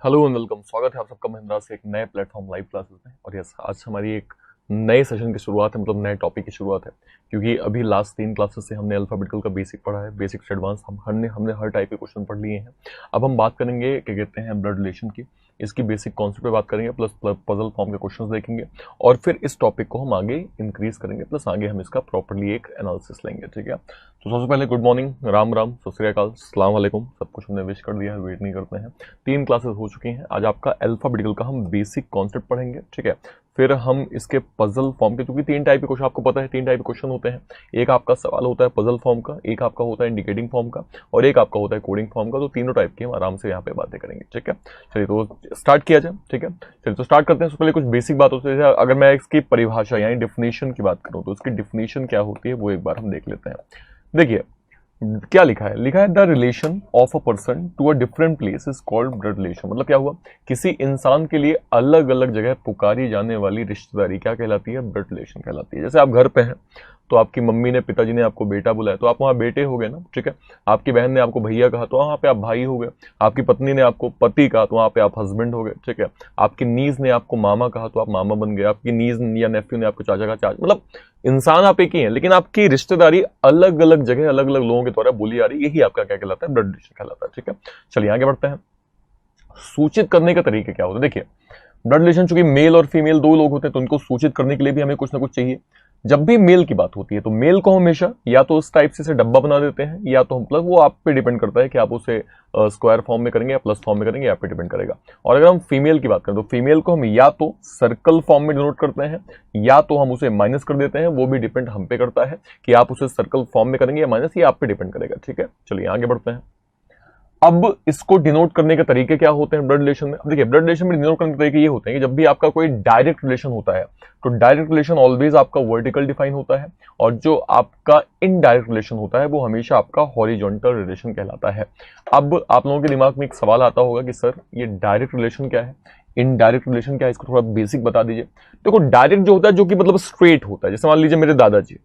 Hello and welcome. स्वागत है आप सबका महिंद्रा से एक नए प्लेटफॉर्म लाइव क्लासेस में। और यस, आज हमारी एक नए सेशन की शुरुआत है, मतलब नए टॉपिक की शुरुआत है, क्योंकि अभी लास्ट 3 क्लासेस से हमने अल्फाबेटिकल का बेसिक पढ़ा है, बेसिक से एडवांस हमने हर टाइप के क्वेश्चन पढ़ लिए हैं। अब हम बात करेंगे क्या कहते हैं ब्लड रिलेशन की, इसकी बेसिक कॉन्सेप्ट पे बात करेंगे, प्लस पजल फॉर्म के क्वेश्चंस देखेंगे और फिर इस टॉपिक को हम आगे इंक्रीज करेंगे, प्लस आगे हम इसका प्रॉपर्ली एक एनालिसिस लेंगे। ठीक है, तो सबसे पहले गुड मॉर्निंग, राम राम, सत श्री अकाल, अस्सलाम वालेकुम। सब कुछ हमने विश कर दिया है, वेट नहीं करते हैं। 3 क्लासेस हो चुकी हैं। आज आपका अल्फाबेटिकल का हम बेसिक कॉन्सेप्ट पढ़ेंगे। ठीक है, फिर हम इसके पजल फॉर्म के, क्योंकि 3 टाइप के क्वेश्चन आपको पता है, 3 टाइप के क्वेश्चन होते हैं। एक आपका सवाल होता है पजल फॉर्म का, एक आपका होता है इंडिकेटिंग फॉर्म का, और एक आपका होता है कोडिंग फॉर्म का। तो तीनों टाइप की हम आराम से यहाँ पे बातें करेंगे। ठीक है, चलिए तो स्टार्ट किया जाए। ठीक है, चलिए तो स्टार्ट करते हैं। उसके पहले कुछ बेसिक बात होती है। अगर मैं इसकी परिभाषा यानी डिफिनेशन की बात करूँ तो इसकी डिफिनेशन क्या होती है वो एक बार हम देख लेते हैं। देखिए क्या लिखा है, लिखा है the relation of a person to a different place is called blood relation. मतलब क्या हुआ, किसी इंसान के लिए अलग अलग जगह पुकारी जाने वाली रिश्तेदारी क्या कहलाती है, ब्लड रिलेशन कहलाती है। जैसे आप घर पे हैं तो आपकी मम्मी ने, पिताजी ने आपको बेटा बुलाया तो आप वहां बेटे हो गए ना। ठीक है, आपकी बहन ने आपको भैया कहा तो वहां पे आप भाई हो गए। आपकी पत्नी ने आपको पति कहा तो वहां पे आप हस्बैंड हो गए। ठीक है, आपकी नीज ने आपको मामा कहा तो आप मामा बन गए। आपकी नीज या नेफ्यू ने आपको चाचा कहा चाचा। मतलब इंसान आप एक ही हैं, लेकिन आपकी रिश्तेदारी अलग अलग जगह अलग अलग लोगों के द्वारा बोली आ रही है। यही आपका क्या कहलाता है, ब्लड रिलेशन कहलाता है। ठीक है, चलिए आगे बढ़ते हैं। सूचित करने के तरीके क्या होते हैं। देखिए ब्लड रिलेशन, चूंकि मेल और फीमेल 2 लोग होते हैं तो उनको सूचित करने के लिए भी हमें कुछ ना कुछ चाहिए। जब भी मेल की बात होती है तो मेल को हमेशा या तो उस टाइप से डब्बा बना देते हैं, या तो हम प्लस, वो आप पे डिपेंड करता है कि आप उसे स्क्वायर फॉर्म में करेंगे या प्लस फॉर्म में करेंगे, आप पे डिपेंड करेगा। और अगर हम फीमेल की बात करें तो फीमेल को हम या तो सर्कल फॉर्म में डिनोट करते हैं या तो हम उसे माइनस कर देते हैं। वो भी डिपेंड हम पे करता है कि आप उसे सर्कल फॉर्म में करेंगे या माइनस, ये आप पे डिपेंड करेगा। ठीक है, चलिए आगे बढ़ते हैं। अब इसको डिनोट करने के तरीके क्या होते हैं ब्लड रिलेशन में। अब देखिए ब्लड रिलेशन में डिनोट करने के तरीके ये होते हैं कि जब भी आपका कोई डायरेक्ट रिलेशन होता है तो डायरेक्ट रिलेशन ऑलवेज आपका वर्टिकल डिफाइन होता है, और जो आपका इनडायरेक्ट रिलेशन होता है वो हमेशा आपका हॉरिजॉन्टल रिलेशन कहलाता है। अब आप लोगों के दिमाग में एक सवाल आता होगा कि सर ये डायरेक्ट रिलेशन क्या है, इनडायरेक्ट रिलेशन क्या है, इसको थोड़ा बेसिक बता दीजिए। देखो डायरेक्ट जो होता है, जो कि मतलब स्ट्रेट होता है, जैसे मान लीजिए मेरे दादाजी,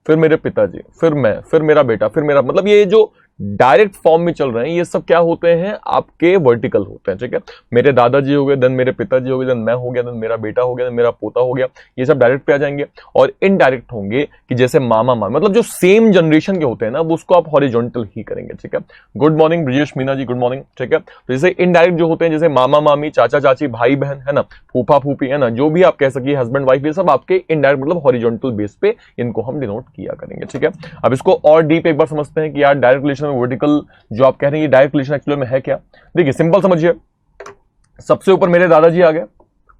फिर मेरे पिताजी, फिर मैं, फिर मेरा बेटा, फिर मेरा, मतलब ये जो डायरेक्ट फॉर्म में चल रहे हैं ये सब क्या होते हैं, आपके वर्टिकल होते हैं। ठीक है, मेरे दादाजी हो गए, देन मेरे पिताजी हो गए, देन मैं हो गया, देन मेरा बेटा हो गया, देन मेरा पोता हो गया, ये सब डायरेक्ट पे आ जाएंगे। और इनडायरेक्ट होंगे कि जैसे मामा मामी, मतलब जो सेम जनरेशन के होते हैं ना, वो उसको आप हॉरिजॉन्टल ही करेंगे। ठीक है, गुड मॉर्निंग ब्रिजेश मीना जी, गुड मॉर्निंग। ठीक है, तो जैसे इनडायरेक्ट जो होते हैं जैसे मामा मामी, चाचा चाची, भाई बहन, है ना, फूफा फूफी, है ना, जो भी आप कह सकिए, हस्बैंड वाइफ, ये सब आपके इनडायरेक्ट मतलब हॉरिजॉन्टल बेस पे इनको हम डिनोट किया करेंगे। ठीक है, अब इसको और डीप एक बार समझते हैं कि यार डायरेक्ट रिलेशन में वर्टिकल जो आप कह रहे हैं ये डायरेक्ट रिलेशन एक्चुअली में है क्या। देखिए सिंपल समझिए, सबसे ऊपर मेरे दादाजी आ गए,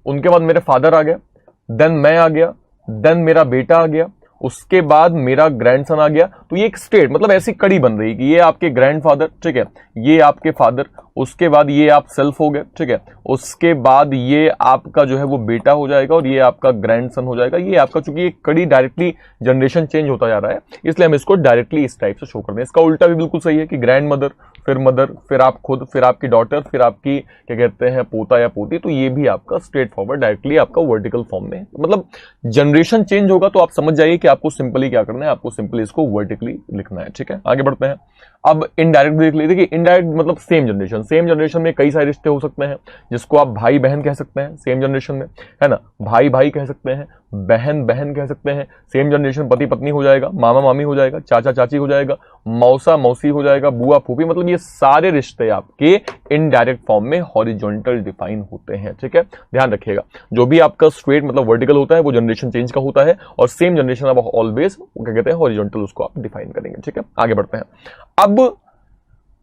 उनके बाद मेरे फादर आ गए, देन मैं आ गया, देन मेरा बेटा आ गया, उसके बाद मेरा ग्रैंडसन आ गया। तो ये एक स्टेट, मतलब ऐसी कड़ी बन रही है कि ये आपके ग्रैंडफादर, ठीक है, ये आपके फादर, उसके बाद ये आप सेल्फ हो गए। ठीक है, उसके बाद ये आपका जो है वो बेटा हो जाएगा और ये आपका ग्रैंडसन हो जाएगा। ये आपका, चूंकि एक कड़ी डायरेक्टली जनरेशन चेंज होता जा रहा है, इसलिए हम इसको डायरेक्टली इस टाइप से शो करते हैं। इसका उल्टा भी बिल्कुल सही है कि ग्रैंड मदर, फिर मदर, फिर आप खुद, फिर आपकी डॉटर, फिर आपकी क्या कहते हैं पोता या पोती। तो ये भी आपका स्ट्रेट फॉरवर्ड डायरेक्टली आपका वर्टिकल फॉर्म में, मतलब जनरेशन चेंज होगा तो आप समझ जाइए कि आपको सिंपली क्या करना है, आपको सिंपली इसको वर्टिकली लिखना है। ठीक है, आगे बढ़ते हैं। अब इनडायरेक्ट देख लीजिए। देखिए इनडायरेक्ट मतलब सेम जनरेशन, सेम जनरेशन में कई सारे रिश्ते हो सकते हैं, जिसको आप भाई बहन कह सकते हैं सेम जनरेशन में, है ना, भाई भाई कह सकते हैं, बहन बहन कह सकते हैं, सेम जनरेशन पति पत्नी हो जाएगा, मामा मामी हो जाएगा, चाचा चाची हो जाएगा, मौसा मौसी हो जाएगा, बुआ फूफी, मतलब ये सारे रिश्ते आपके इनडायरेक्ट फॉर्म में हॉरिजॉन्टल डिफाइन होते हैं। ठीक है, ध्यान रखिएगा, जो भी आपका स्ट्रेट मतलब वर्टिकल होता है वो जनरेशन चेंज का होता है, और सेम जनरेशन आप ऑलवेज क्या कहते हैं हॉरिजॉन्टल, उसको आप डिफाइन करेंगे। ठीक है, आगे बढ़ते हैं। अब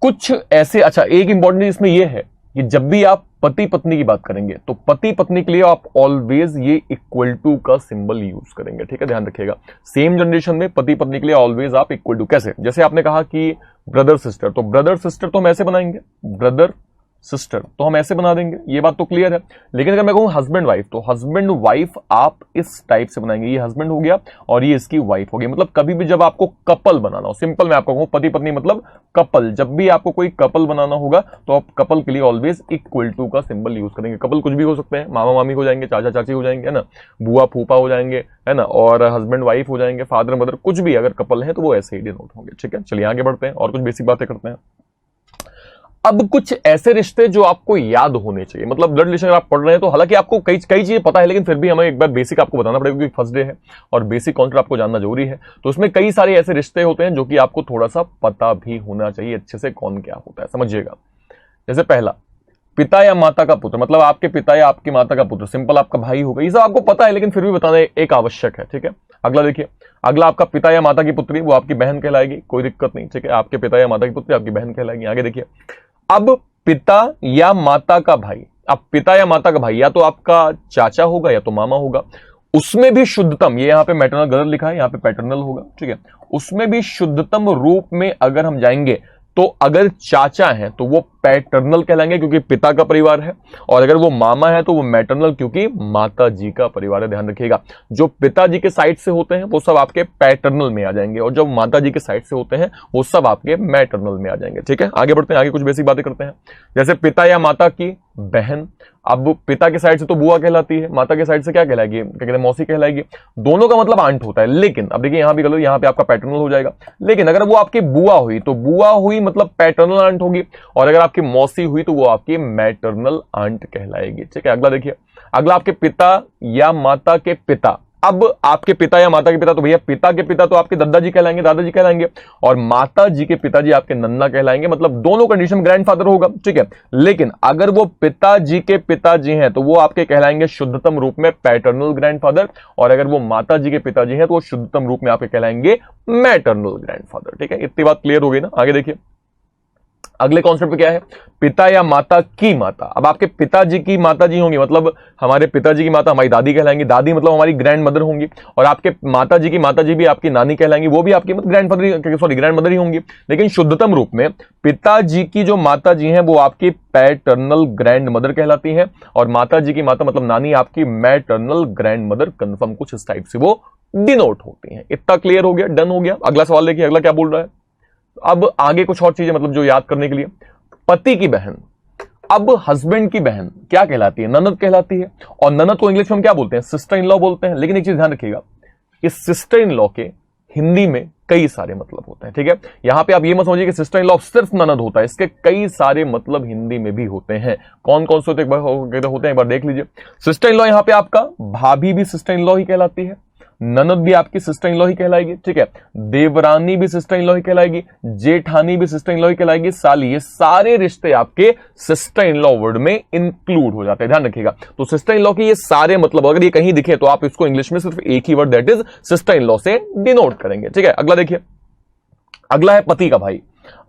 कुछ ऐसे, अच्छा एक इंपॉर्टेंट चीज इसमें यह है कि जब भी आप पति पत्नी की बात करेंगे तो पति पत्नी के लिए आप ऑलवेज ये इक्वल टू का सिंबल यूज करेंगे। ठीक है, ध्यान रखिएगा, सेम जनरेशन में पति पत्नी के लिए ऑलवेज आप इक्वल टू, कैसे, जैसे आपने कहा कि ब्रदर सिस्टर, तो ब्रदर सिस्टर तो हम ऐसे बनाएंगे, ब्रदर सिस्टर तो हम ऐसे बना देंगे, ये बात तो क्लियर है। लेकिन अगर मैं कहूं हस्बैंड वाइफ, तो हस्बैंड वाइफ आप इस टाइप से बनाएंगे, ये हस्बैंड हो गया और ये इसकी वाइफ हो गई। मतलब कभी भी जब आपको कपल बनाना हो, सिंपल मैं आपको कहूं पति पत्नी मतलब कपल, जब भी आपको कोई कपल बनाना होगा तो आप कपल के लिए ऑलवेज इक्वल टू का सिंबल यूज करेंगे। कपल कुछ भी हो सकते हैं, मामा मामी हो जाएंगे, चाचा चाची हो जाएंगे, है ना, बुआ फूफा हो जाएंगे, है ना, और हस्बैंड वाइफ हो जाएंगे, फादर मदर, कुछ भी अगर कपल है तो वो ऐसे ही डिनोट होंगे। ठीक है, चलिए आगे बढ़ते हैं और कुछ बेसिक बातें करते हैं। अब कुछ ऐसे रिश्ते जो आपको याद होने चाहिए, मतलब ब्लड रिलेशन अगर आप पढ़ रहे हैं तो हालांकि आपको कई कई चीजें पता है, लेकिन फिर भी हमें एक बार बेसिक आपको बताना पड़ेगा क्योंकि फर्स्ट डे है और बेसिक कॉन्सेप्ट आपको जानना जरूरी है। तो उसमें कई सारे ऐसे रिश्ते होते हैं जो कि आपको थोड़ा सा पता भी होना चाहिए अच्छे से कौन क्या होता है, समझिएगा। जैसे पहला, पिता या माता का पुत्र, मतलब आपके पिता या आपकी माता का पुत्र, सिंपल आपका भाई होगा, ये सब आपको पता है लेकिन फिर भी बताना एक आवश्यक है, ठीक है। अगला देखिए, अगला आपका पिता या माता की पुत्री, वो आपकी बहन कहलाएगी, कोई दिक्कत नहीं, ठीक है। आपके पिता या माता की पुत्री आपकी बहन कहलाएगी। आगे देखिए, अब पिता या माता का भाई, अब पिता या माता का भाई या तो आपका चाचा होगा या तो मामा होगा, उसमें भी शुद्धतम, ये यहां पे मैटरनल गलत लिखा है, यहां पे पैटर्नल होगा, ठीक है। उसमें भी शुद्धतम रूप में अगर हम जाएंगे तो अगर चाचा है तो वो पैटर्नल कहलाएंगे क्योंकि पिता का परिवार है, और अगर वो मामा है तो वो मैटरनल क्योंकि माता जी का परिवार है। ध्यान रखिएगा, जो पिताजी के साइड से होते हैं वो सब आपके पैटर्नल में आ जाएंगे और जो माता जी के साइड से होते हैं वो सब आपके मैटरनल में आ जाएंगे, ठीक है। आगे बढ़ते हैं, आगे कुछ बेसिक बातें करते हैं। जैसे पिता या माता की बहन, अब पिता के साइड से तो बुआ कहलाती है, माता के साइड से क्या कहलाएगी, क्या कहते हैं, मौसी कहलाएगी। दोनों का मतलब आंट होता है, लेकिन अब देखिए यहां भी गलत, यहां पे आपका पैटर्नल हो जाएगा। लेकिन अगर वो आपकी बुआ हुई तो बुआ हुई मतलब पैटर्नल आंट होगी, और अगर आपकी मौसी हुई तो वो आपकी मैटरनल आंट कहलाएगी, ठीक है। अगला देखिए, अगला आपके पिता या माता के पिता, अब आपके पिता या माता के पिता तो भैया पिता के पिता तो आपके दादाजी कहलाएंगे, दादाजी कहलाएंगे, और माता जी के पिताजी आपके नन्ना कहलाएंगे, मतलब दोनों कंडीशन ग्रैंडफादर होगा, ठीक है। लेकिन अगर वो पिताजी के पिताजी हैं तो वो आपके कहलाएंगे शुद्धतम रूप में पैटर्नल ग्रैंडफादर, और अगर वो माता जी के पिताजी हैं तो वो शुद्धतम रूप में आपके कहलाएंगे मैटरनल ग्रैंडफादर, ठीक है। इतनी बात क्लियर हो गई ना। आगे देखिए, अगले कॉन्सेप्ट पे क्या है, पिता या माता की माता। अब आपके पिताजी की माता जी होंगी, मतलब हमारे पिताजी की माता हमारी दादी कहलाएंगी, दादी मतलब हमारी ग्रैंड मदर होंगी, और आपके माता जी की माता जी भी आपकी नानी कहलाएंगी, वो भी आपकी मतलब ग्रैंड मदर ही होंगी। लेकिन शुद्धतम रूप में पिताजी की जो माता जी हैं वो आपकी पैटर्नल ग्रैंड मदर कहलाती हैं, और माता जी की माता मतलब नानी आपकी मैटरनल ग्रैंड मदर, कंफर्म कुछ इस टाइप से वो डिनोट होती हैं। इतना क्लियर हो गया, डन हो गया। अगला सवाल देखिए, अगला क्या बोल रहा है। अब आगे कुछ और चीजें मतलब जो याद करने के लिए, पति की बहन, अब हस्बैंड की बहन क्या कहलाती है, ननद कहलाती है, और ननद को इंग्लिश में हम क्या बोलते हैं, सिस्टर इन लॉ बोलते हैं। लेकिन एक चीज ध्यान रखिएगा, इस सिस्टर इन लॉ के हिंदी में कई सारे मतलब होते हैं, ठीक है। यहां पे आप ये मत समझिए कि सिस्टर इन लॉ सिर्फ ननद होता है, इसके कई सारे मतलब हिंदी में भी होते हैं। कौन कौन से होते हैं एक बार देख लीजिए। सिस्टर इन लॉ यहां पे आपका भाभी भी सिस्टर इन लॉ ही कहलाती है, ननद भी आपकी सिस्टर इन लॉ ही कहलाएगी, ठीक है। देवरानी भी सिस्टर इन लॉ ही कहलाएगी, जेठानी भी सिस्टर इन लॉ ही कहलाएगी, साली, ये सारे रिश्ते आपके सिस्टर इन लॉ वर्ड में इंक्लूड हो जाते हैं। ध्यान रखिएगा, तो सिस्टर इन लॉ के ये सारे मतलब अगर ये कहीं दिखे तो आप इसको इंग्लिश में सिर्फ एक ही word that is sister in law से डिनोट करेंगे, ठीक है। अगला देखिए, अगला है पति का भाई।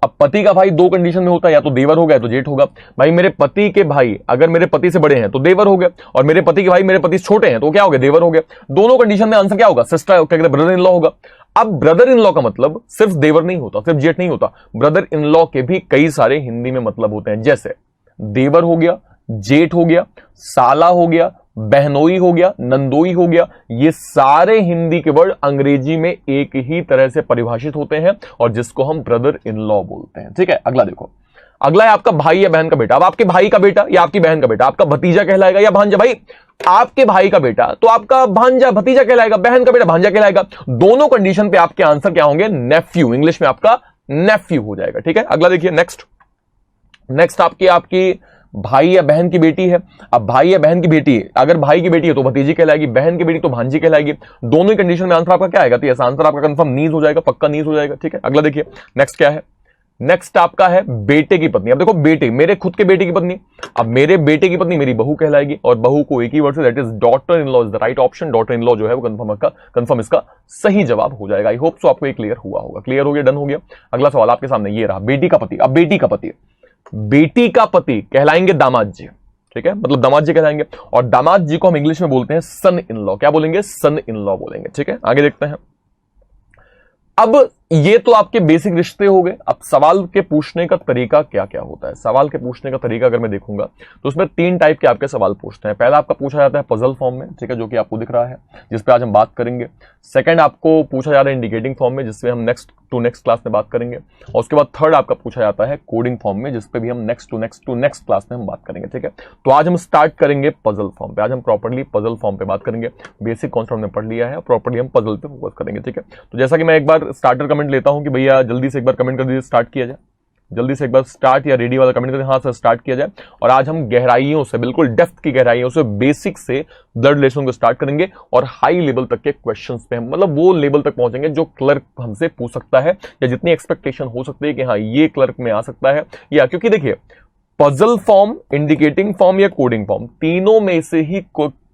अब पति का भाई दो कंडीशन में होता है, या तो देवर होगा या तो जेठ होगा। भाई मेरे पति के भाई अगर मेरे पति से बड़े हैं तो देवर हो गए, और मेरे पति के भाई मेरे पति से छोटे हैं तो क्या हो गया, देवर हो गए। दोनों कंडीशन में आंसर क्या होगा, सिस्टर, क्या कहते हैं, ब्रदर इन लॉ होगा। अब ब्रदर इन लॉ का मतलब सिर्फ देवर नहीं होता, सिर्फ जेठ नहीं होता, ब्रदर इन लॉ के भी कई सारे हिंदी में मतलब होते हैं, जैसे देवर हो गया, जेठ हो गया, साला हो गया, बहनोई हो गया, नंदोई हो गया। ये सारे हिंदी के वर्ड अंग्रेजी में एक ही तरह से परिभाषित होते हैं और जिसको हम ब्रदर इन लॉ बोलते हैं, ठीक है। अगला देखो, अगला है आपका भाई या बहन का बेटा। अब आपके भाई का बेटा या आपकी बहन का बेटा आपका भतीजा कहलाएगा या भांजा। भाई आपके भाई का बेटा तो आपका भांजा भतीजा कहलाएगा, बहन का बेटा भांजा कहलाएगा। दोनों कंडीशन पे आपके आंसर क्या होंगे, नेफ्यू, इंग्लिश में आपका नेफ्यू हो जाएगा, ठीक है। अगला देखिए, नेक्स्ट आपकी भाई या बहन की बेटी है। अब भाई या बहन की बेटी, अगर भाई की बेटी है तो भतीजी कहलाएगी, बहन की बेटी तो भांजी कहलाएगी। दोनों ही कंडीशन में आंसर आपका क्या आएगा, तो ऐसा आंसर आपका कंफर्म नीज हो जाएगा, पक्का नीज हो जाएगा, ठीक है। अगला देखिए, नेक्स्ट क्या है, नेक्स्ट आपका है बेटे की पत्नी। अब देखो बेटे, मेरे खुद के बेटे की पत्नी, अब मेरे बेटे की पत्नी मेरी बहू कहलाएगी, और बहू को एक ही वर्ड से that is daughter in law is the right option. Daughter in law जो है वो कंफर्म इसका सही जवाब हो जाएगा। आई होप सो आपको ये क्लियर हुआ होगा। क्लियर हो गया, डन हो गया। अगला सवाल आपके सामने ये रहा, बेटी का पति। अब बेटी का पति कहलाएंगे दामाद जी, ठीक है, मतलब दामाद जी कहलाएंगे, और दामाद जी को हम इंग्लिश में बोलते हैं सन इन लॉ। क्या बोलेंगे, सन इन लॉ बोलेंगे, ठीक है। आगे देखते हैं। अब ये तो आपके बेसिक रिश्ते हो गए। अब सवाल के पूछने का तरीका क्या क्या होता है। सवाल के पूछने का तरीका अगर मैं देखूंगा तो उसमें 3 टाइप के आपके सवाल पूछते हैं। पहला आपका पूछा जाता है पजल फॉर्म में, ठीक है, जो कि आपको दिख रहा है, जिस पे आज हम बात करेंगे। सेकंड आपको पूछा जा रहा है इंडिकेटिंग फॉर्म में, जिससे हम नेक्स्ट क्लास में बात करेंगे। और उसके बाद थर्ड आपका पूछा जाता है कोडिंग फॉर्म में, जिसपे भी हम नेक्स्ट क्लास में हम बात करेंगे, ठीक है। तो आज हम स्टार्ट करेंगे पजल फॉर्म पे। आज हम प्रॉपर्ली पजल फॉर्म पे बात करेंगे। बेसिक कॉन्सेप्ट हमने पढ़ लिया है, प्रॉपर्ली हम पजल पे फोकस करेंगे, ठीक है। तो जैसा कि मैं एक बार स्टार्टर कमेंट लेता हूं कि भैया जल्दी से एक बार कमेंट कर दीजिए, स्टार्ट किया जाए। जल्दी से एक बार स्टार्ट या रेडी वाला कमेंट करें, हाँ सर स्टार्ट किया जाए। और आज हम गहराइयों से, बिल्कुल डेप्थ की गहराइयों से, बेसिक से ब्लड रिलेशन को स्टार्ट करेंगे और हाई लेवल तक के क्वेश्चंस पे हम मतलब वो लेवल तक पहुंचेंगे जो क्लर्क हमसे पूछ सकता है, या जितनी एक्सपेक्टेशन हो सकती है कि हाँ ये क्लर्क में आ सकता है। या क्योंकि देखिए पजल फॉर्म, इंडिकेटिंग फॉर्म या कोडिंग फॉर्म, तीनों में से ही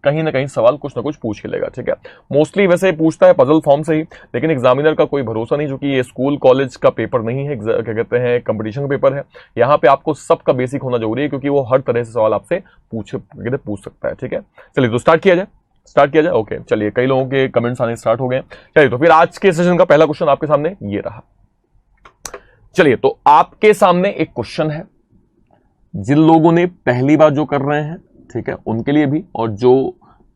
कहीं ना कहीं सवाल कुछ ना कुछ पूछ के लेगा, ठीक है। मोस्टली वैसे पूछता है पजल फॉर्म से ही, लेकिन एग्जामिनर का कोई भरोसा नहीं, क्योंकि ये स्कूल कॉलेज का पेपर नहीं है, क्या कहते हैं कंपटीशन का पेपर है। यहाँ पे आपको सबका बेसिक होना जरूरी है, क्योंकि वो हर तरह से सवाल आपसे पूछ सकता है, ठीक है। चलिए तो स्टार्ट किया जाए। ओके चलिए, कई लोगों के कमेंट्स आने स्टार्ट हो गए। चलिए तो फिर आज के सेशन का पहला क्वेश्चन आपके सामने ये रहा। चलिए तो आपके सामने एक क्वेश्चन है, जिन लोगों ने पहली बार जो कर रहे हैं, ठीक है, उनके लिए भी, और जो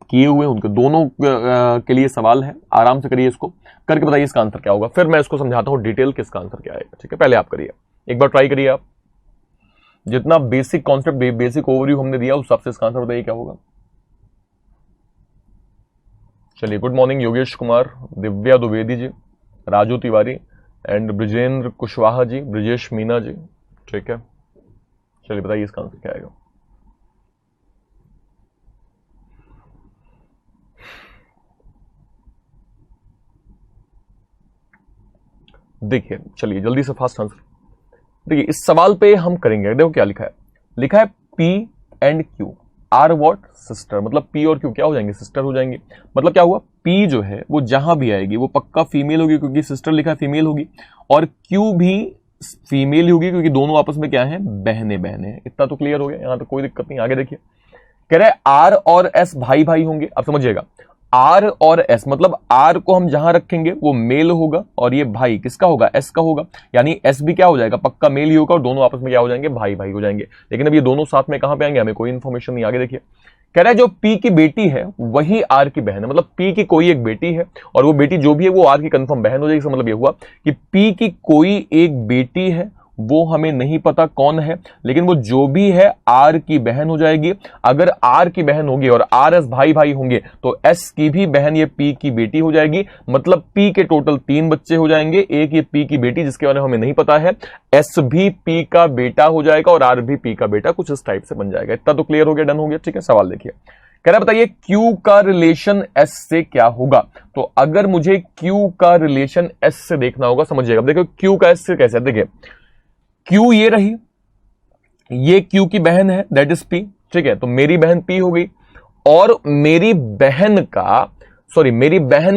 किए हुए उनके दोनों के लिए सवाल है। आराम से करिए, इसको करके बताइए इसका आंसर क्या होगा, फिर मैं इसको समझाता हूं डिटेल कि इसका आंसर क्या आएगा, ठीक है। पहले आप करिए, एक बार ट्राई करिए आप, जितना बेसिक कॉन्सेप्ट, बेसिक ओवरव्यू हमने दिया उस हिसाब से इसका आंसर बताइए क्या होगा। चलिए, good morning Yogesh Kumar, Divya Dwivedi ji, Raju Tiwari and Brijendra Kushwaha ji, Brijesh Meena ji, ठीक है। चलिए बताइए इसका आंसर क्या आएगा। देखिए चलिए जल्दी से फास्ट आंसर। देखिए इस सवाल पे हम करेंगे, देखो क्या लिखा है P and Q R what sister, मतलब पी और क्यू क्या हो जाएंगे, सिस्टर हो जाएंगे। मतलब क्या हुआ, पी जो है वो जहां भी आएगी वो पक्का फीमेल होगी, क्योंकि सिस्टर लिखा है फीमेल होगी, और क्यू भी फीमेल होगी, क्योंकि दोनों आपस में क्या है, बहने हैं। इतना तो क्लियर हो गया, यहां तो कोई दिक्कत नहीं। आगे देखिए, कह रहे आर और एस भाई होंगे। अब समझिएगा, आर और एस मतलब आर को हम जहां रखेंगे वो मेल होगा, और ये भाई किसका होगा, एस का होगा, यानी एस भी क्या हो जाएगा, पक्का मेल ही होगा, और दोनों आपस में क्या हो जाएंगे, भाई हो जाएंगे। लेकिन अब ये दोनों साथ में कहां पे आएंगे, हमें कोई इंफॉर्मेशन नहीं। आगे देखिए, कह रहा है जो पी की बेटी है वही आर की बहन है, मतलब पी की कोई एक बेटी है, और वो बेटी जो भी है वो आर की कंफर्म बहन हो जाएगी। इसका मतलब ये हुआ कि पी की कोई एक बेटी है, वो हमें नहीं पता कौन है, लेकिन वो जो भी है आर की बहन हो जाएगी। अगर आर की बहन होगी और आर एस भाई होंगे तो एस की भी बहन ये पी की बेटी हो जाएगी। मतलब पी के टोटल 3 बच्चे हो जाएंगे, एक ये पी की बेटी जिसके बारे में हमें नहीं पता है, एस भी पी का बेटा हो जाएगा, और आर भी पी का बेटा, कुछ इस टाइप से बन जाएगा। इतना तो क्लियर हो गया, डन हो गया, ठीक है। सवाल देखिए, कह रहा बताइए क्यू का रिलेशन एस से क्या होगा। तो अगर मुझे क्यू का रिलेशन एस से देखना होगा, समझिएगा, देखो क्यू का एस से कैसे, देखिए क्यू ये रही, ये क्यू की बहन है, दैट इज पी, ठीक है। तो मेरी बहन पी हो गई, और मेरी बहन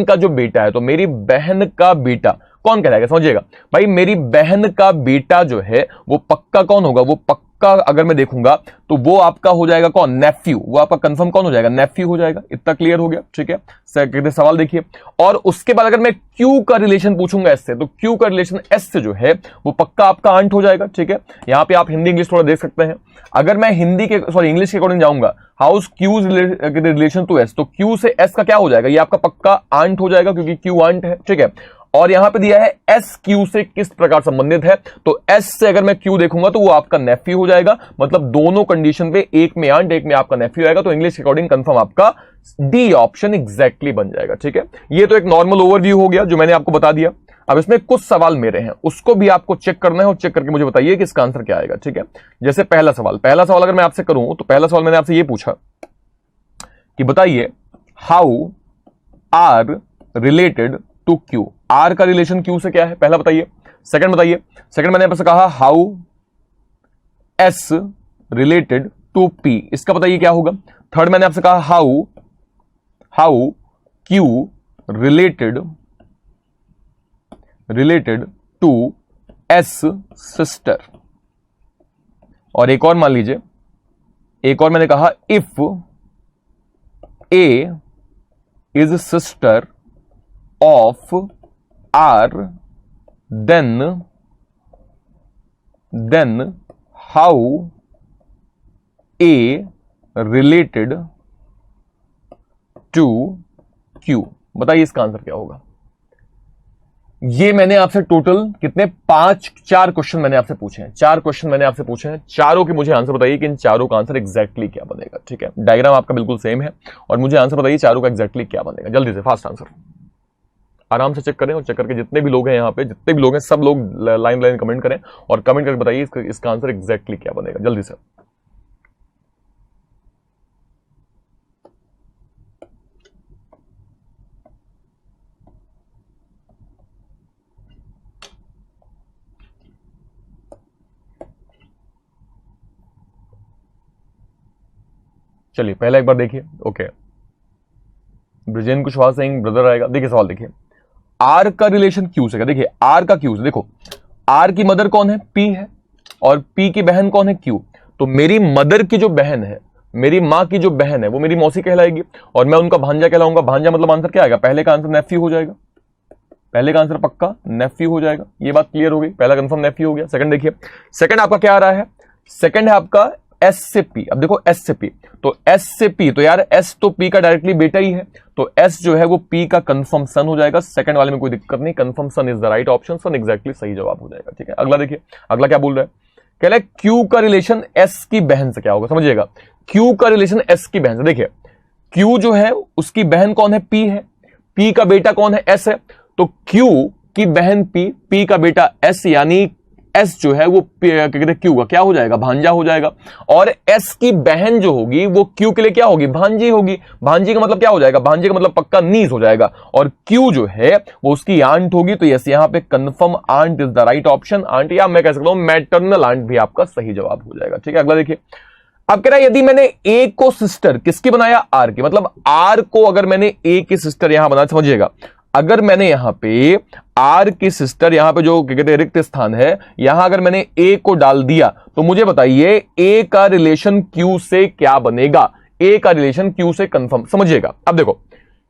का जो बेटा है, तो मेरी बहन का बेटा कौन कहलाएगा, समझिएगा भाई, मेरी बहन का बेटा जो है वो पक्का कौन होगा, वो पक्का अगर मैं देखूंगा तो वो आपका हो जाएगा कौन, नेफ्यू, वो आपका कंफर्म कौन हो जाएगा, नेफ्यू हो जाएगा। इतना क्लियर हो गया, ठीक है। सवाल देखिए, और उसके बाद अगर मैं क्यू का रिलेशन पूछूंगा एस से, तो क्यू का रिलेशन एस से जो है वो पक्का आपका आंट हो जाएगा, ठीक है। यहां पे आप हिंदी इंग्लिश थोड़ा देख सकते हैं। अगर मैं इंग्लिश के अकॉर्डिंग जाऊंगा, how's Q's relation to S, तो क्यू से एस का क्या हो जाएगा, ये आपका पक्का आंट हो जाएगा, क्योंकि क्यू आंट है, ठीक है। और यहां पे दिया है एस क्यू से किस प्रकार संबंधित है, तो एस से अगर मैं क्यू देखूंगा तो वो आपका नेफ्यू हो जाएगा। मतलब दोनों कंडीशन पे, एक में आंट एक में आपका नेफ्यू आएगा, तो इंग्लिश के अकॉर्डिंग कंफर्म आपका डी ऑप्शन एग्जैक्टली बन जाएगा, ठीक है। ये तो एक नॉर्मल ओवरव्यू हो गया जो मैंने आपको बता दिया। अब इसमें कुछ सवाल मेरे हैं, उसको भी आपको चेक करना है, और चेक करके मुझे बताइए कि इसका आंसर क्या आएगा, ठीक है। जैसे पहला सवाल अगर मैं आपसे करूं, तो पहला सवाल मैंने आपसे ये पूछा कि बताइए how R related to Q, R का रिलेशन क्यू से क्या है, पहला बताइए। सेकंड बताइए, सेकंड मैंने आपसे कहा how S related to P, इसका बताइए क्या होगा। थर्ड मैंने आपसे कहा how Q related to S sister. और एक और मान लीजिए, एक और मैंने कहा if A is sister of R then how A related to Q, बताइए इसका आंसर क्या होगा। ये मैंने आपसे टोटल कितने 4 क्वेश्चन मैंने आपसे पूछे हैं, 4 क्वेश्चन मैंने आपसे पूछे हैं, चारों के मुझे आंसर बताइए कि इन चारों का आंसर एग्जैक्टली क्या बनेगा, ठीक है। डायग्राम आपका बिल्कुल सेम है, और मुझे आंसर बताइए चारों का एग्जैक्टली क्या बनेगा, जल्दी से फास्ट आंसर। आराम से चेक करें और चेक करके जितने भी लोग हैं यहाँ पे, जितने भी लोग हैं, सब लोग लाइन लाइन कमेंट करें और कमेंट करके बताइए इसका आंसर एग्जैक्टली क्या बनेगा जल्दी से। चलिए पहले एक बार देखिए। ओके, ब्रिजेन कुशवाहा सिंह ब्रदर आएगा। देखिए सवाल देखिए, आर का रिलेशन क्यू से। देखिए आर का क्यू से, देखो आर की मदर कौन है, पी है, और पी की बहन कौन है, क्यू। तो मेरी मदर की जो बहन है, मेरी माँ की जो बहन है, वो मेरी मौसी कहलाएगी और मैं उनका भांजा कहलाऊंगा। भांजा मतलब आंसर क्या आएगा, पहले का आंसर नेफ्यू हो जाएगा। पहले का आंसर पक्का नेफ्यू हो जाएगा। ये बात क्लियर हो गई, पहला कंफर्म नेफ्यू हो गया। सेकंड देखिए, सेकंड आपका क्या आ रहा है, सेकंड है आपका एस से पी। अब देखो एस से पी, तो एस से पी, तो यार एस तो पी का डायरेक्टली बेटा ही है, तो एस जो है वो पी का कंफर्म सन हो जाएगा। सेकंड वाले में कोई दिक्कत नहीं, confirm son is the right option, son exactly सही जवाब हो जाएगा। ठीक है, अगला देखिए, अगला क्या बोल रहा है, कह रहा है क्यू का रिलेशन एस की बहन से क्या होगा। समझिएगा, क्यू का रिलेशन एस की बहन से। देखिए क्यू जो है उसकी बहन कौन है, पी है, पी का बेटा कौन है, एस है, तो क्यू की बहन पी, पी का बेटा एस, यानी एस जो है वो क्यू का क्या हो जाएगा, भांजा हो जाएगा। और एस की बहन जो होगी वो क्यू के लिए क्या होगी, भांजी होगी। भांजी का मतलब क्या हो जाएगा, भांजी का मतलब पक्का नीस हो जाएगा, और क्यू जो है वो उसकी आंट होगी। तो यस, यहां पे confirm aunt is the right option. Aunt, या मैं कह सकता हूं मैटरनल आंट भी आपका सही जवाब हो जाएगा। ठीक है, अगला देखिए, अब कह रहा है यदि मैंने ए को सिस्टर किसकी बनाया, आर की, मतलब आर को अगर मैंने ए की सिस्टर यहां बनाया, समझिएगा, अगर मैंने यहां पे आर की सिस्टर, यहां पे जो कहते हैं रिक्त स्थान है, यहां अगर मैंने ए को डाल दिया, तो मुझे बताइए ए का रिलेशन क्यू से क्या बनेगा। ए का रिलेशन क्यू से कंफर्म। समझिएगा, अब देखो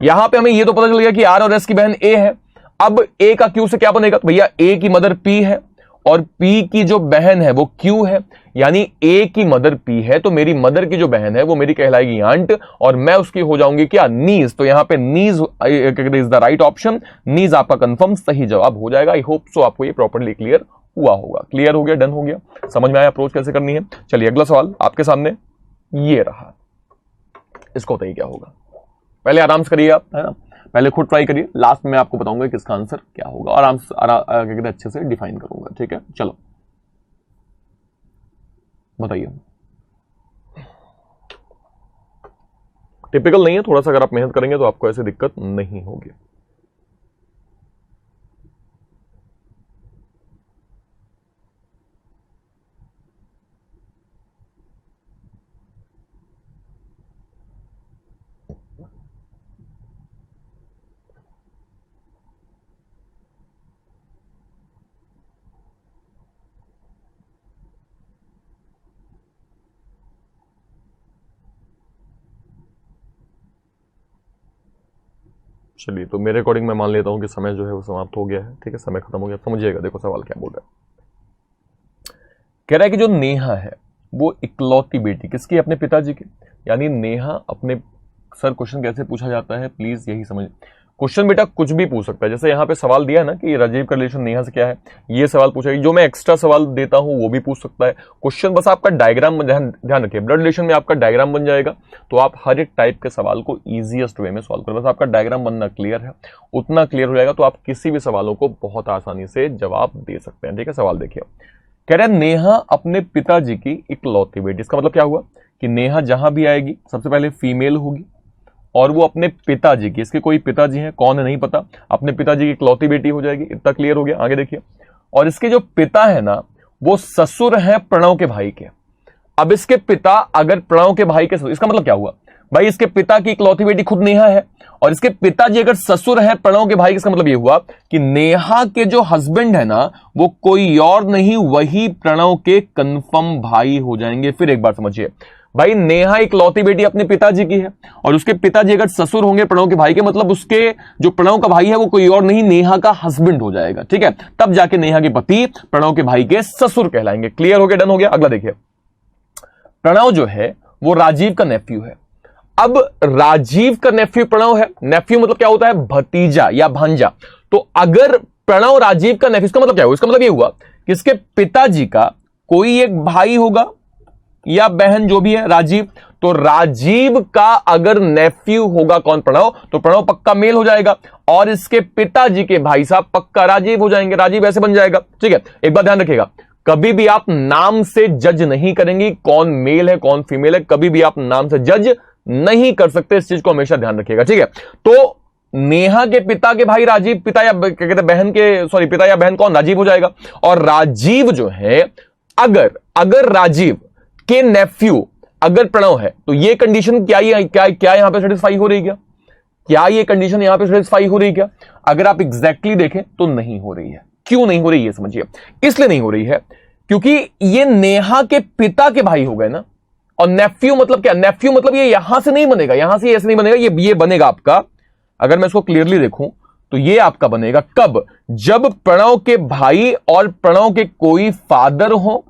यहां पे हमें ये तो पता चल गया कि आर और एस की बहन ए है। अब ए का क्यू से क्या बनेगा, तो भैया ए की मदर पी है और पी की जो बहन है वो क्यू है, यानी ए की मदर पी है, तो मेरी मदर की जो बहन है वो मेरी कहलाएगी आंट, और मैं उसकी हो जाऊंगी क्या, नीज। तो यहां पे नीज इज द राइट ऑप्शन। नीज आपका कंफर्म सही जवाब हो जाएगा। आई होप सो आपको ये प्रॉपर्ली क्लियर हुआ होगा। क्लियर हो गया, डन हो गया, समझ में आया अप्रोच कैसे करनी है। चलिए अगला सवाल आपके सामने ये रहा, इसको बताइए क्या होगा। पहले आराम से करिए आप, है ना, पहले खुद ट्राई करिए, लास्ट में आपको बताऊंगा कि इसका आंसर क्या होगा। आराम से अच्छे से डिफाइन करूंगा। ठीक है, चलो बताइए। टिपिकल नहीं है, थोड़ा सा अगर आप मेहनत करेंगे तो आपको ऐसे दिक्कत नहीं होगी। चलिए, तो मेरे अकॉर्डिंग मैं मान लेता हूं कि समय जो है वो समाप्त हो गया है। ठीक है, समय खत्म हो गया। समझिएगा, देखो सवाल क्या बोल रहा है, कह रहा है कि जो नेहा है वो इकलौती बेटी किसकी, अपने पिताजी की। यानी नेहा अपने, सर क्वेश्चन कैसे पूछा जाता है प्लीज यही समझ। क्वेश्चन बेटा कुछ भी पूछ सकता है, जैसे यहां पे सवाल दिया है ना कि राजीव का रिलेशन नेहा से क्या है, ये सवाल पूछा, जो मैं एक्स्ट्रा सवाल देता हूं वो भी पूछ सकता है। क्वेश्चन बस आपका डायग्राम, ध्यान रखिए, ब्लड रिलेशन में आपका डायग्राम बन जाएगा, तो आप हर एक टाइप के सवाल को इजीएस्ट वे में सॉल्व करें। बस आपका डायग्राम बनना क्लियर है, उतना क्लियर हो जाएगा तो आप किसी भी सवालों को बहुत आसानी से जवाब दे सकते हैं। ठीक है, सवाल देखिए, कह रहे हैं नेहा अपने पिताजी की इकलौती बेटी। इसका मतलब क्या हुआ कि नेहा जहां भी आएगी सबसे पहले फीमेल होगी, और वो अपने पिताजी की, इसके कोई पिताजी हैं कौन है नहीं पता, अपने पिताजी की इकलौती बेटी हो जाएगी। इतना क्लियर हो गया। आगे देखिए, और इसके जो पिता है ना वो ससुर है प्रणव के भाई के। अब इसके पिता अगर प्रणव के भाई के ससुर, इसका मतलब क्या हुआ भाई, इसके पिता की इकलौती बेटी खुद नेहा है, और इसके पिताजी अगर ससुर है प्रणव के भाई, इसका मतलब ये हुआ कि नेहा के जो हस्बैंड है ना वो कोई और नहीं, वही प्रणव के कंफर्म भाई हो जाएंगे। फिर एक बार समझिए भाई, नेहा इकलौती बेटी अपने पिताजी की है, और उसके पिताजी अगर ससुर होंगे प्रणव के भाई के, मतलब उसके जो प्रणव का भाई है वो कोई और नहीं, नेहा का हस्बैंड हो जाएगा। ठीक है, तब जाके नेहा के पति प्रणव के भाई के ससुर कहलाएंगे। क्लियर हो गया, डन हो गया। अगला देखिए, प्रणव जो है वो राजीव का नेफ्यू है। अब राजीव का नेफ्यू प्रणव है, नेफ्यू मतलब क्या होता है, भतीजा या भांजा। तो अगर प्रणव राजीव का नेफ्यू, इसका मतलब क्या हुआ, इसका मतलब ये हुआ कि इसके पिताजी का कोई एक भाई होगा या बहन जो भी है राजीव, तो राजीव का अगर नेफ्यू होगा कौन, प्रणव, तो प्रणव पक्का मेल हो जाएगा और इसके पिताजी के भाई साहब पक्का राजीव हो जाएंगे, राजीव ऐसे बन जाएगा। ठीक है, एक बात ध्यान रखिएगा, कभी भी आप नाम से जज नहीं करेंगे कौन मेल है कौन फीमेल है, कभी भी आप नाम से जज नहीं कर सकते, इस चीज को हमेशा ध्यान रखिएगा। ठीक है, तो नेहा के पिता के भाई राजीव, पिता या क्या कहते हैं बहन के, सॉरी पिता या बहन कौन, राजीव हो जाएगा। और राजीव जो है, अगर राजीव के नेफ्यू अगर प्रणव है तो ये कंडीशन क्या यहां पे सेटिस्फाई हो रही, क्या ये कंडीशन यहां पे सेटिस्फाई हो रही क्या? अगर आप एग्जैक्टली देखें तो नहीं हो रही है। क्यों नहीं हो रही है समझिए, इसलिए नहीं हो रही है क्योंकि ये नेहा के पिता के भाई हो गए ना, और नेफ्यू मतलब क्या, नेफ्यू मतलब ये यहां से नहीं बनेगा, यहां से ऐसे नहीं बनेगा, ये बनेगा आपका, अगर मैं इसको क्लियरली देखूं तो ये आपका बनेगा कब, जब प्रणव के भाई और प्रणव के कोई फादर हो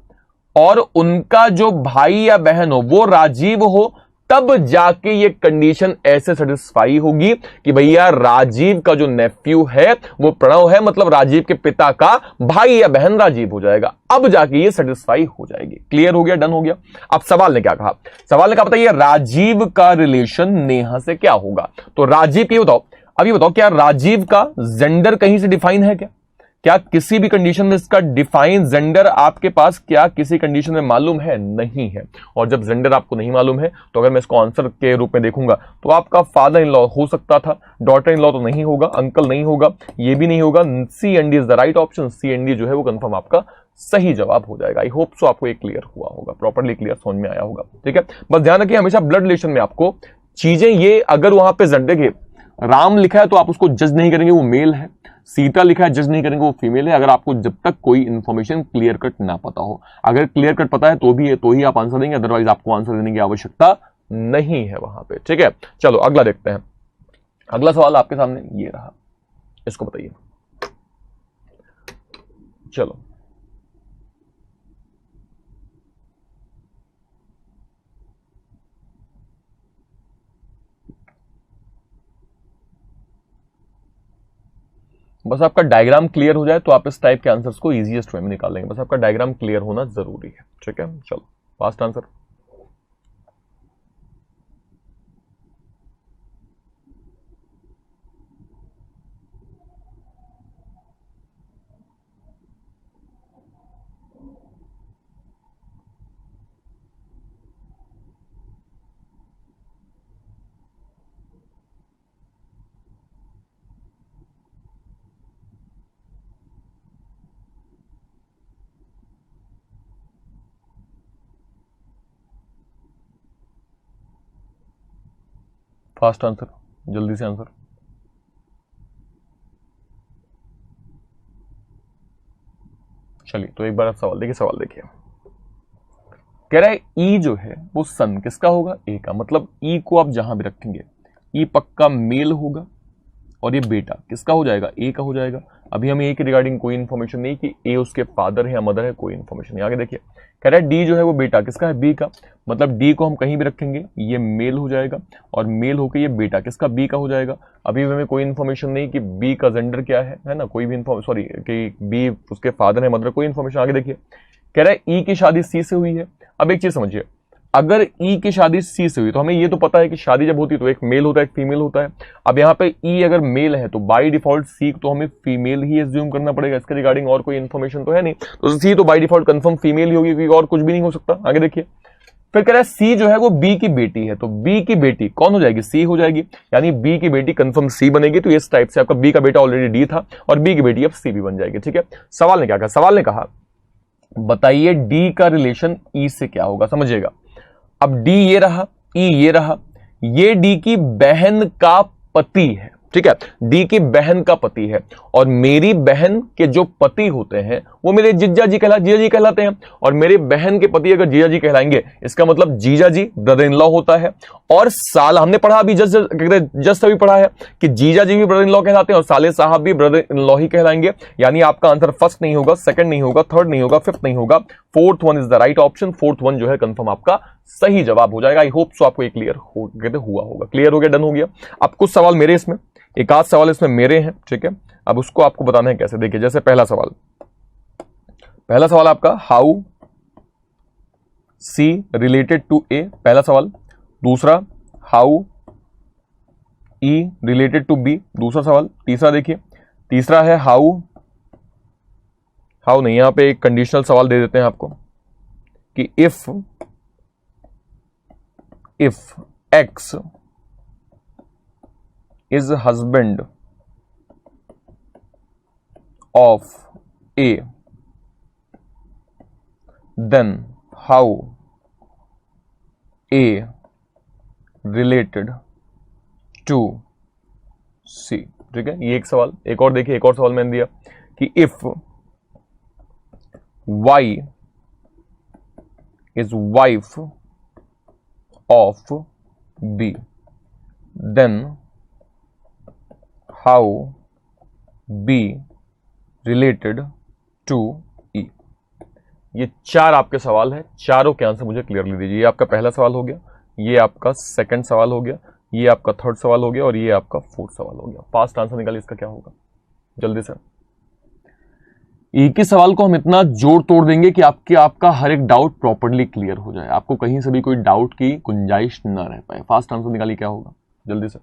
और उनका जो भाई या बहन हो वो राजीव हो, तब जाके ये कंडीशन ऐसे सेटिस्फाई होगी कि भैया राजीव का जो नेफ्यू है वो प्रणव है, मतलब राजीव के पिता का भाई या बहन राजीव हो जाएगा, अब जाके ये सेटिस्फाई हो जाएगी। क्लियर हो गया, डन हो गया। अब सवाल ने क्या कहा, सवाल ने कहा बताइए राजीव का रिलेशन नेहा से क्या होगा। तो राजीव की बताओ, अभी बताओ क्या राजीव का जेंडर कहीं से डिफाइन है क्या किसी भी कंडीशन में इसका डिफाइन जेंडर आपके पास क्या किसी कंडीशन में मालूम है? नहीं है। और जब जेंडर आपको नहीं मालूम है तो अगर मैं इसको आंसर के रूप में देखूंगा तो आपका फादर इन लॉ हो सकता था, डॉटर इन लॉ तो नहीं होगा, अंकल नहीं होगा, ये भी नहीं होगा। C and D is the right option, C and D जो है वो कंफर्म आपका सही जवाब हो जाएगा। आई होप सो आपको ये क्लियर हुआ होगा, प्रॉपरली क्लियर समझ में आया होगा। ठीक है, बस ध्यान रखिए हमेशा ब्लड रिलेशन में आपको चीजें ये, अगर वहां पे देखिए राम लिखा है तो आप उसको जज नहीं करेंगे वो मेल है, सीता लिखा है जज नहीं करेंगे वो फीमेल है, अगर आपको जब तक कोई इंफॉर्मेशन क्लियर कट ना पता हो। अगर क्लियर कट पता है तो ही आप आंसर देंगे, अदरवाइज आपको आंसर देने की आवश्यकता नहीं है वहां पे। ठीक है, चलो अगला देखते हैं। अगला सवाल आपके सामने ये रहा, इसको बताइए। चलो बस आपका डायग्राम क्लियर हो जाए तो आप इस टाइप के आंसर्स को इजीएस्ट वे में निकाल लेंगे। बस आपका डायग्राम क्लियर होना जरूरी है। ठीक है, चलो फास्ट आंसर। फास्ट आंसर, जल्दी से आंसर। चलिए तो एक बार आप सवाल देखिए, सवाल देखिए। कह रहा है ई जो है वो सन किसका होगा? ए का, मतलब ई को आप जहां भी रखेंगे ई पक्का मेल होगा और ये बेटा किसका हो जाएगा? ए का हो जाएगा। अभी हमें ए के रिगार्डिंग कोई इन्फॉर्मेशन नहीं कि ए उसके फादर है या मदर है, कोई इन्फॉर्मेशन नहीं। आगे देखिए कह रहा है डी जो है वो बेटा किसका है? बी का, मतलब डी को हम कहीं भी रखेंगे ये मेल हो जाएगा और मेल होकर ये बेटा किसका? बी का हो जाएगा। अभी हमें कोई इन्फॉर्मेशन नहीं कि बी का जेंडर क्या है ना, कोई भी इन्फॉर्मेशन, सॉरी कि बी उसके फादर है मदर, कोई इन्फॉर्मेशन। आगे देखिए कह रहा है ई की शादी सी से हुई है। अब एक चीज समझिए, अगर ई की शादी सी से हुई तो हमें ये तो पता है कि शादी जब होती है तो एक मेल होता है एक फीमेल होता है। अब यहाँ पे ई अगर मेल है तो बाय डिफॉल्ट सी तो हमें फीमेल ही एज्यूम करना पड़ेगा, इसके रिगार्डिंग और कोई इन्फॉर्मेशन तो है नहीं, तो सी तो बाय डिफॉल्ट कंफर्म फीमेल ही होगी क्योंकि और कुछ भी नहीं हो सकता। आगे देखिए फिर कह रहा है सी जो है वो बी की बेटी है, तो बी की बेटी कौन हो जाएगी? सी हो जाएगी, यानी बी की बेटी कंफर्म सी बनेगी। तो इस टाइप से आपका बी का बेटा ऑलरेडी डी था और बी की बेटी अब सी भी बन जाएगी। ठीक है, सवाल ने क्या कहा? सवाल ने कहा बताइए डी का रिलेशन ई से क्या होगा? समझिएगा, अब डी ये रहा, ई ये रहा, ये डी की बहन का पति है। ठीक है, डी की बहन का पति है और मेरी बहन के जो पति होते हैं वो मेरे जीजा जी कहलाते हैं। और मेरे बहन के पति अगर जीजा जी कहलाएंगे इसका मतलब जीजा जी ब्रदर इन लॉ होता है। और साल हमने पढ़ा अभी जस्ट अभी पढ़ा है कि जीजा जी भी ब्रदर इन लॉ कहलाते हैं और साले साहब भी ब्रदर इन लॉ ही कहलाएंगे। यानी आपका आंसर फर्स्ट नहीं होगा, सेकंड नहीं होगा, थर्ड नहीं होगा, फिफ्थ नहीं होगा, fourth one is the right option. Fourth one जो है कंफर्म आपका सही जवाब हो जाएगा। आई होप सो आपको ये क्लियर हुआ होगा। क्लियर हो गया, डन हो गया। अब कुछ सवाल मेरे इसमें, एक आध सवाल इसमें मेरे हैं। ठीक है, अब उसको आपको बताना है कैसे। देखिए जैसे पहला सवाल आपका how C related to A, पहला सवाल। दूसरा how E related to B, दूसरा सवाल। तीसरा देखिए, तीसरा है हाउ नहीं, यहां पे एक कंडीशनल सवाल दे देते हैं आपको कि if X is husband of A then how A related to C. ठीक है, ये एक सवाल। एक और देखिए, एक और सवाल मैंने दिया कि if Y is wife of B then how B related to E. ये चार आपके सवाल हैं, चारों के आंसर मुझे क्लियरली दीजिए। ये आपका पहला सवाल हो गया, ये आपका सेकंड सवाल हो गया, ये आपका थर्ड सवाल हो गया और ये आपका फोर्थ सवाल हो गया। फास्ट आंसर निकालिए, इसका क्या होगा जल्दी से। एक ही सवाल को हम इतना जोड़ तोड़ देंगे कि आपका हर एक डाउट प्रॉपर्ली क्लियर हो जाए, आपको कहीं से भी कोई डाउट की गुंजाइश न रह पाए। फास्ट आंसर निकालिए, क्या होगा जल्दी से।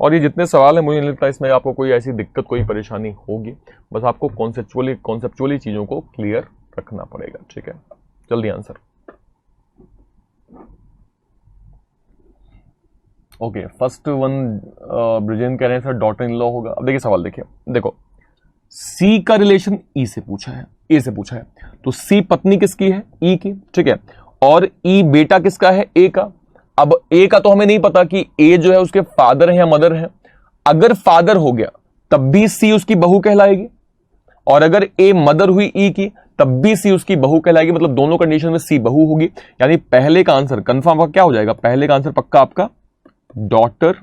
और ये जितने सवाल हैं मुझे नहीं लगता इसमें आपको कोई ऐसी दिक्कत, कोई परेशानी होगी। बस आपको कॉन्सेप्चुअली चीजों को क्लियर रखना पड़ेगा। ठीक है, जल्दी answer. Okay, first one Brijen कह रहे हैं सर डॉटर इन लॉ होगा। अब देखिए सवाल, देखिए देखो, सी का रिलेशन ई से पूछा है, ए से पूछा है, तो सी पत्नी किसकी है, ई की। ठीक है, और ई बेटा किसका है, ए का। अब ए का तो हमें नहीं पता कि ए जो है उसके फादर है या मदर है। अगर फादर हो गया तब भी सी उसकी बहू कहलाएगी, और अगर ए मदर हुई ई की तब भी सी उसकी बहू कहलाएगी। मतलब दोनों कंडीशन में सी बहू होगी। यानी पहले का आंसर कंफर्म क्या हो जाएगा, पहले का आंसर पक्का आपका डॉटर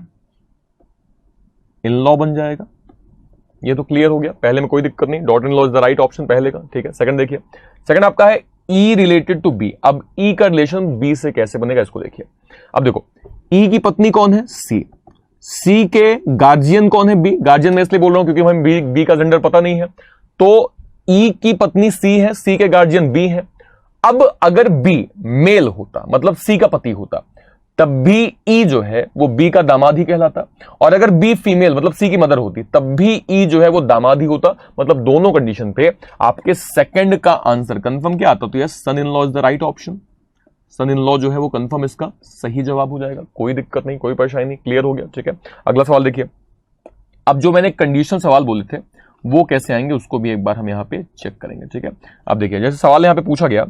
इन लॉ बन जाएगा। ये तो क्लियर हो गया, पहले में कोई दिक्कत नहीं, daughter in law is the right option पहले का। ठीक है, सेकंड देखिए, सेकंड आपका है ई रिलेटेड टू बी। अब ई का रिलेशन बी से कैसे बनेगा इसको देखिए। अब देखो, ई की पत्नी कौन है, सी। सी के गार्जियन कौन है, बी। गार्जियन मैं इसलिए बोल रहा हूं क्योंकि हमें बी का जेंडर पता नहीं है। तो ई की पत्नी सी है, सी के गार्जियन बी है। अब अगर बी मेल होता, मतलब सी का पति होता, तब भी ई जो है वो बी का दामाद ही कहलाता। और अगर बी फीमेल मतलब सी की मदर होती तब भी ई जो है वो दामाद ही होता। मतलब दोनों कंडीशन पे आपके सेकंड का आंसर कंफर्म क्या आता, तो yes son in law is the right option. Son in law जो है वो कंफर्म इसका सही जवाब हो जाएगा। कोई दिक्कत नहीं, कोई परेशानी नहीं, क्लियर हो गया। ठीक है, अगला सवाल देखिए। अब जो मैंने कंडीशनल सवाल बोले थे वो कैसे आएंगे उसको भी एक बार हम यहां पे चेक करेंगे। ठीक है, अब देखिए, जैसे सवाल यहां पे पूछा गया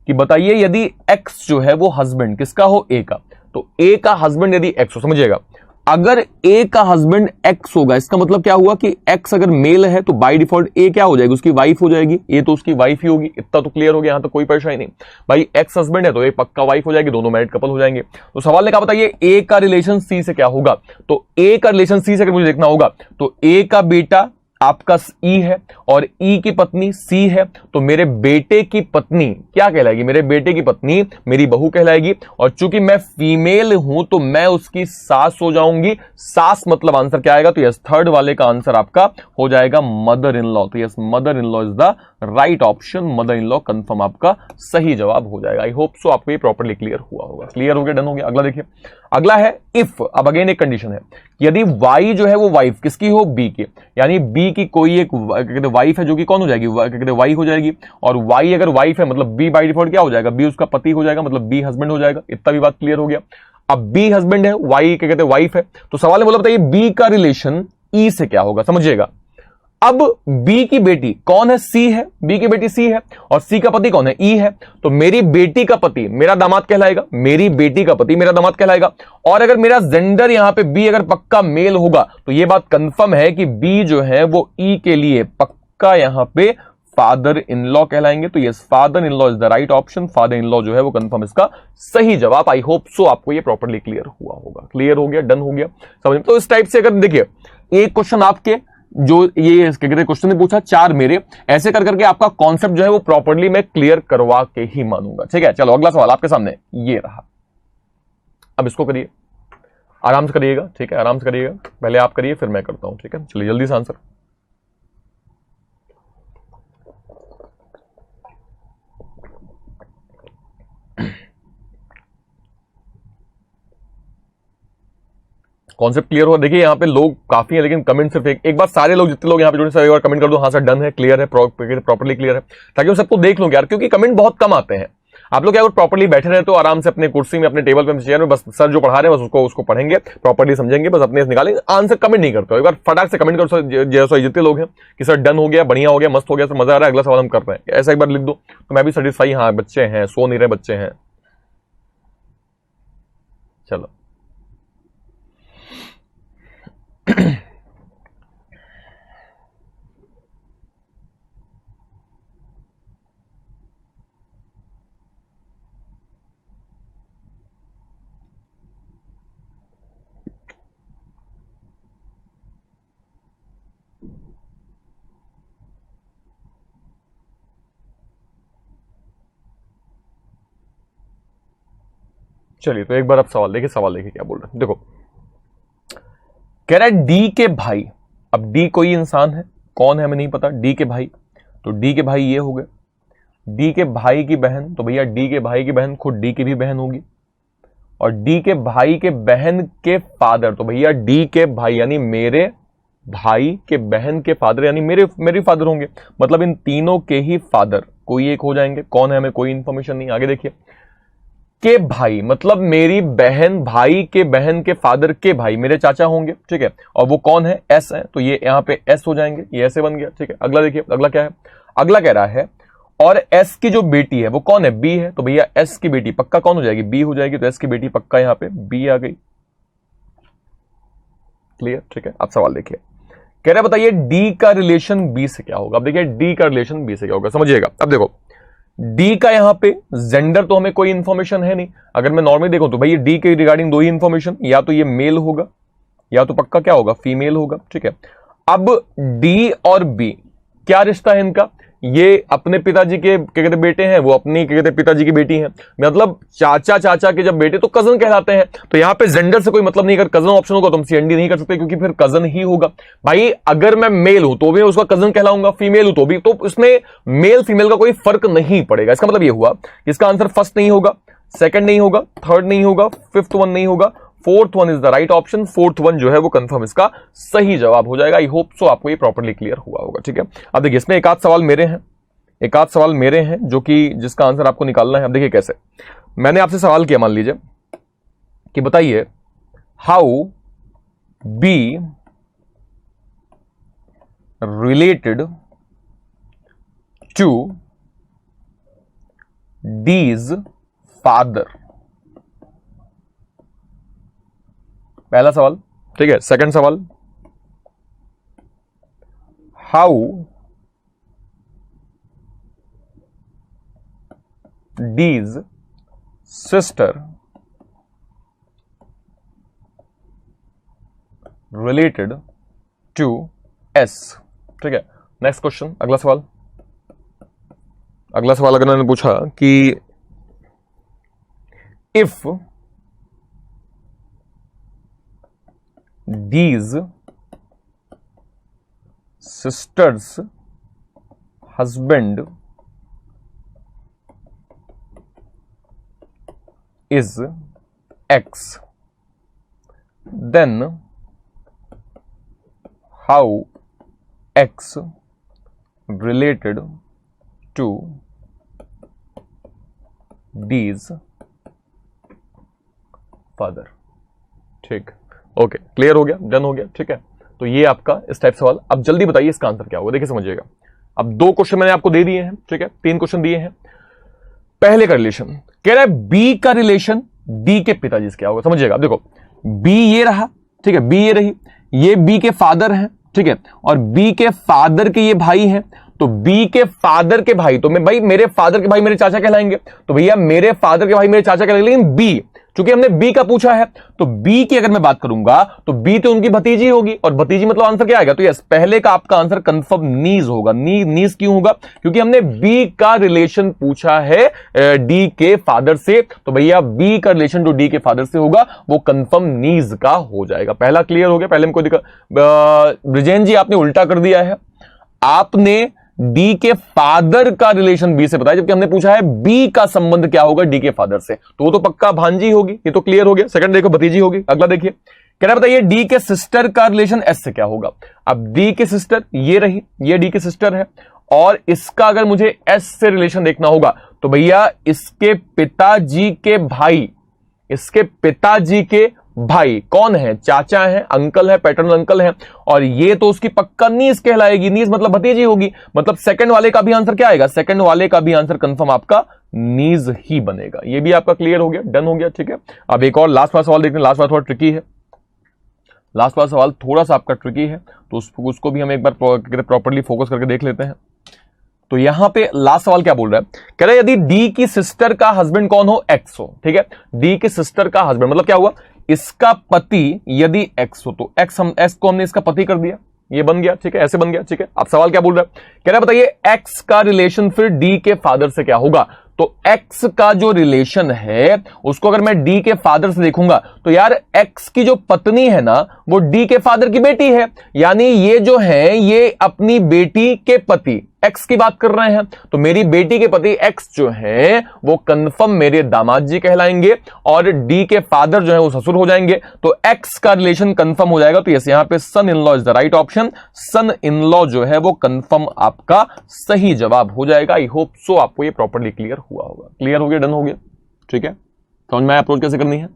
कि बताइए यदि एक्स जो है वो हस्बैंड किसका हो, ए का। तो ए का हस्बैंड यदि एक्स हो, समझिएगा, अगर ए का हस्बैंड एक्स होगा इसका मतलब क्या हुआ कि एक्स अगर मेल है तो बाय डिफॉल्ट ए क्या हो जाएगी, उसकी वाइफ हो जाएगी। ए तो उसकी वाइफ ही होगी, इतना तो क्लियर हो गया, यहां तो कोई परेशानी नहीं। भाई एक्स हस्बैंड है तो ए पक्का वाइफ हो जाएगी, दोनों मैरिड कपल हो जाएंगे। तो सवाल ने कहा बताइए ए का रिलेशन सी से क्या होगा। तो ए का रिलेशन सी से अगर मुझे देखना होगा तो ए का बेटा आपका ई है और ई की पत्नी सी है, तो मेरे बेटे की पत्नी क्या कहलाएगी, मेरे बेटे की पत्नी मेरी बहू कहलाएगी। और चूंकि मैं फीमेल हूं तो मैं उसकी सास हो जाऊंगी। सास मतलब आंसर क्या आएगा, तो यस थर्ड वाले का आंसर आपका हो जाएगा मदर इन लॉ। तो yes mother in law is the right option. Mother in law confirm आपका सही जवाब हो जाएगा। आई होप सो आपको ये प्रॉपर्ली क्लियर हुआ होगा। क्लियर हो गया, डन हो गया। अगला देखिए, अगला है इफ। अब अगेन एक कंडीशन है, यदि वाई जो है वो वाइफ किसकी हो, बी की। यानी बी की कोई एक वाइफ है जो कि कौन हो जाएगी, वाई हो जाएगी। और वाई अगर वाइफ है मतलब बी बाय डिफॉल्ट क्या हो जाएगा, बी उसका पति हो जाएगा, मतलब बी हस्बैंड हो जाएगा। इतना भी बात क्लियर हो गया। अब बी हस्बैंड है, वाई क्या कहते हैं वाइफ है, तो सवाल ने बोला बताइए बी का रिलेशन ई से क्या होगा, समझिएगा। अब बी की बेटी कौन है, सी है, बी की बेटी सी है, और सी का पति कौन है, ई है। तो मेरी बेटी का पति मेरा दामाद कहलाएगा, मेरी बेटी का पति मेरा दामाद कहलाएगा। और अगर मेरा जेंडर यहां पे बी अगर पक्का मेल होगा तो यह बात कंफर्म है कि बी जो है वो ई के लिए पक्का यहां पे फादर इन लॉ कहलाएंगे। तो yes father in law is the right option. Father in law जो है वो कंफर्म इसका सही जवाब। आई होप सो आपको ये प्रॉपर्ली क्लियर हुआ होगा। क्लियर हो गया, डन हो गया, समझ। तो इस टाइप से अगर देखिए एक क्वेश्चन आपके जो ये क्वेश्चन ने पूछा, चार मेरे, ऐसे कर करके आपका कॉन्सेप्ट जो है वो प्रॉपर्ली मैं क्लियर करवा के ही मानूंगा। ठीक है, चलो अगला सवाल आपके सामने ये रहा। अब इसको करिए, आराम से करिएगा। ठीक है, आराम से करिएगा, पहले आप करिए फिर मैं करता हूं। ठीक है, चलिए जल्दी से आंसर। कॉन्सेप्ट क्लियर हुआ? देखिए यहाँ पे लोग काफी हैं लेकिन कमेंट सिर्फ एक बार सारे लोग जितने लोग यहाँ पे जुड़े सब एक बार कमेंट कर दो हाँ सर डन है, क्लियर है, प्रॉपर्ली क्लियर है, ताकि मैं सबको देख लूं यार, क्योंकि कमेंट बहुत कम आते हैं। आप लोग अगर प्रॉपर्ली बैठे रहे तो आराम से अपने कुर्सी में, अपने टेबल पे, चेयर में, बस सर जो पढ़ा रहे हैं बस उसको पढ़ेंगे, प्रॉपर्ली समझेंगे, बस अपने निकालेंगे आंसर। कमेंट नहीं करते हो, एक बार फटाक से कमेंट करो जैसे जितने लोग हैं कि सर डन हो गया, बढ़िया हो गया, मस्त हो गया, सर मजा आ रहा है, अगला सवाल हम कर रहे हैं, ऐसा एक बार लिख दो तो मैं भी सेटिस्फाई, हाँ बच्चे हैं, सो नहीं रहे बच्चे हैं। चलो चलिए तो एक बार आप सवाल देखिए क्या बोल रहे हैं। देखो कह रहा है डी के भाई, अब डी कोई इंसान है, कौन है हमें नहीं पता, डी के भाई, तो डी के भाई ये हो गए, डी के भाई की बहन, तो भैया डी के भाई की बहन खुद डी की भी बहन होगी, और डी के भाई के बहन के फादर, तो भैया डी के भाई यानी मेरे भाई के बहन के फादर यानी मेरे फादर होंगे, मतलब इन तीनों के ही फादर कोई एक हो जाएंगे। कौन है हमें कोई इंफॉर्मेशन नहीं। आगे देखिए के भाई मतलब मेरी बहन भाई के बहन के फादर के भाई मेरे चाचा होंगे, ठीक है, और वो कौन है, एस है, तो ये यहां पे एस हो जाएंगे, ये ऐसे बन गया, ठीक है। अगला देखिए, अगला क्या है, अगला कह रहा है और एस की जो बेटी है वो कौन है, बी है, तो भैया एस की बेटी पक्का कौन हो जाएगी, बी हो जाएगी, तो एस की बेटी पक्का यहां पे बी आ गई। क्लियर, ठीक है। अब सवाल देखिए, कह रहा है बताइए डी का रिलेशन बी से क्या होगा। अब देखिए डी का रिलेशन बी से क्या होगा, समझिएगा। अब देखो डी का यहां पे जेंडर तो हमें कोई इंफॉर्मेशन है नहीं, अगर मैं नॉर्मली देखूं तो भाई डी के रिगार्डिंग दो ही इंफॉर्मेशन, या तो ये मेल होगा या तो पक्का क्या होगा, फीमेल होगा, ठीक है। अब डी और बी क्या रिश्ता है इनका, ये अपने पिताजी के क्या कहते बेटे हैं, वो अपनी क्या कहते पिताजी की बेटी हैं, मतलब चाचा के जब बेटे तो कजन कहलाते हैं। तो यहां पे जेंडर से कोई मतलब नहीं, अगर कजन ऑप्शन होगा तो हम सीएनडी नहीं कर सकते क्योंकि फिर कजन ही होगा। भाई अगर मैं मेल हूं तो भी उसका कजन कहलाऊंगा, फीमेल हूं तो भी, तो इसमें मेल फीमेल का कोई फर्क नहीं पड़ेगा। इसका मतलब ये हुआ इसका आंसर फर्स्ट नहीं होगा, सेकंड नहीं होगा, थर्ड नहीं होगा, फिफ्थ वन नहीं होगा, fourth one is the right option. Fourth one जो है वो कंफर्म इसका सही जवाब हो जाएगा। आई होप सो आपको ये प्रॉपर्ली क्लियर हुआ होगा, ठीक है। अब देखिए इसमें एक आध सवाल मेरे हैं जो कि जिसका आंसर आपको निकालना है। अब देखिए कैसे, मैंने आपसे सवाल किया, मान लीजिए कि बताइए how B related to D's father, पहला सवाल, ठीक है। सेकंड सवाल, how D's sister related to S, ठीक है। नेक्स्ट क्वेश्चन, अगला सवाल अगर मैंने पूछा कि if these sisters husband is X, then how X related to D's father, ठीक, ओके, क्लियर हो गया, डन हो गया, ठीक है। तो ये आपका इस टाइप सवाल। अब जल्दी बताइए इसका आंसर क्या होगा, देखिए समझिएगा। अब दो क्वेश्चन मैंने आपको दे दिए हैं, ठीक है, तीन क्वेश्चन दिए हैं। पहले का रिलेशन कह रहा है बी का रिलेशन डी के पिताजी से क्या होगा, समझिएगा। अब देखो बी ये रहा, ठीक है, बी ये रही, ये बी के फादर हैं, ठीक है, और बी के फादर के ये भाई हैं, तो बी के फादर के भाई, तो मैं भाई मेरे फादर के भाई मेरे चाचा कहलाएंगे, तो भैया मेरे फादर के भाई मेरे चाचा कहलाएंगे, लेकिन बी चूंकि हमने बी का पूछा है तो बी की अगर मैं बात करूंगा तो बी तो उनकी भतीजी होगी, और भतीजी मतलब आंसर क्या आएगा, तो यस पहले का आपका आंसर कंफर्म नीज होगा। नीज क्यों होगा, क्योंकि हमने बी का रिलेशन पूछा है डी के फादर से, तो भैया बी का रिलेशन जो डी के फादर से होगा वो कंफर्म नीज का हो जाएगा। पहला क्लियर हो गया। पहले में कोई दिक्कत, ब्रिजेन जी आपने उल्टा कर दिया है, आपने डी के फादर का रिलेशन बी से बताया, जबकि हमने पूछा है बी का संबंध क्या होगा डी के फादर से, तो वो तो पक्का भांजी होगी, ये तो क्लियर हो गया। सेकंड देखो भतीजी होगी। अगला देखिए कह रहा बताइए डी के सिस्टर का रिलेशन एस से क्या होगा। अब डी के सिस्टर ये रही, ये डी के सिस्टर है, और इसका अगर मुझे एस से रिलेशन देखना होगा तो भैया इसके पिताजी के भाई, इसके पिताजी के भाई कौन है, चाचा है, अंकल है, पैटर्नल अंकल है, और ये तो उसकी पक्का नीस कहलाएगी। नीस मतलब भतीजी होगी, मतलब सेकंड वाले का भी आंसर क्या आएगा, सेकंड वाले का भी आंसर कंफर्म आपका नीज ही बनेगा। ये भी आपका क्लियर हो गया, डन हो गया, ठीक है। अब एक और लास्ट वाला सवाल देखते हैं। लास्ट वाला थोड़ा ट्रिकी है, लास्ट वाला सवाल थोड़ा सा आपका ट्रिकी है, तो उसको भी हम एक बार प्रॉपर्ली फोकस करके देख लेते हैं। तो यहां पे लास्ट सवाल क्या बोल रहा है, कह रहा है यदि डी की सिस्टर का हस्बैंड कौन हो, एक्स हो, ठीक है। डी की सिस्टर का हस्बैंड मतलब क्या हुआ, इसका पति यदि एक्स हो, तो एक्स हम एक्स को हमने इसका पति कर दिया, ये बन गया, ठीक है, ऐसे बन गया, ठीक है। अब सवाल क्या बोल रहा है, कह रहा है बताइए एक्स का रिलेशन फिर डी के फादर से क्या होगा। तो एक्स का जो रिलेशन है उसको अगर मैं डी के फादर से देखूंगा तो यार एक्स की जो पत्नी है ना वो डी के फादर की बेटी है, यानी ये जो है ये अपनी बेटी के पति एक्स की बात कर रहे हैं, तो मेरी बेटी के पति एक्स जो है वो कंफर्म मेरे दामाद जी कहलाएंगे, और डी के फादर जो है वो ससुर हो जाएंगे, तो एक्स का रिलेशन कंफर्म हो जाएगा। तो यस यहां पे son in law is the right option, son in law जो है वो कंफर्म आपका सही जवाब हो जाएगा। आई होप सो आपको ये प्रॉपर्ली क्लियर हुआ होगा। क्लियर हो गया, डन हो गया, ठीक है। समझ में अप्रोच कैसे करनी है,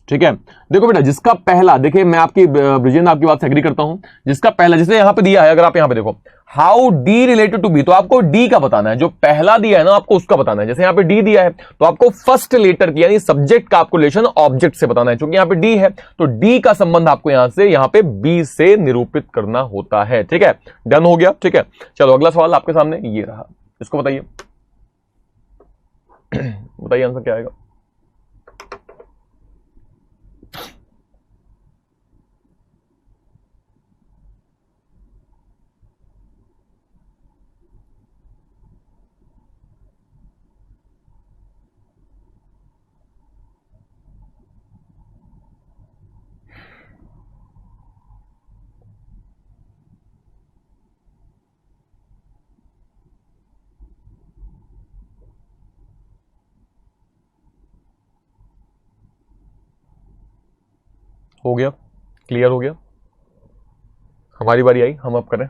ठीक है। देखो बेटा जिसका पहला, देखिए मैं आपकी ब्रिजेंद्र आपकी बात से एग्री करता हूं, जिसका पहला जैसे यहां पे दिया है, अगर आप यहां पे देखो how D related to B, तो आपको डी का बताना है, जो पहला दिया है ना आपको उसका बताना है। जैसे यहां पे डी दिया है तो आपको फर्स्ट लेटर की यानी सब्जेक्ट का आपको रिलेशन ऑब्जेक्ट से बताना है, क्योंकि यहां पे डी है तो डी का संबंध आपको यहां से यहां पे बी से निरूपित करना होता है, ठीक है। डन हो गया, ठीक है। चलो अगला सवाल आपके सामने ये रहा, इसको बताइए बताइए आंसर क्या आएगा। हो गया, क्लियर हो गया, हमारी बारी आई, हम अब करें।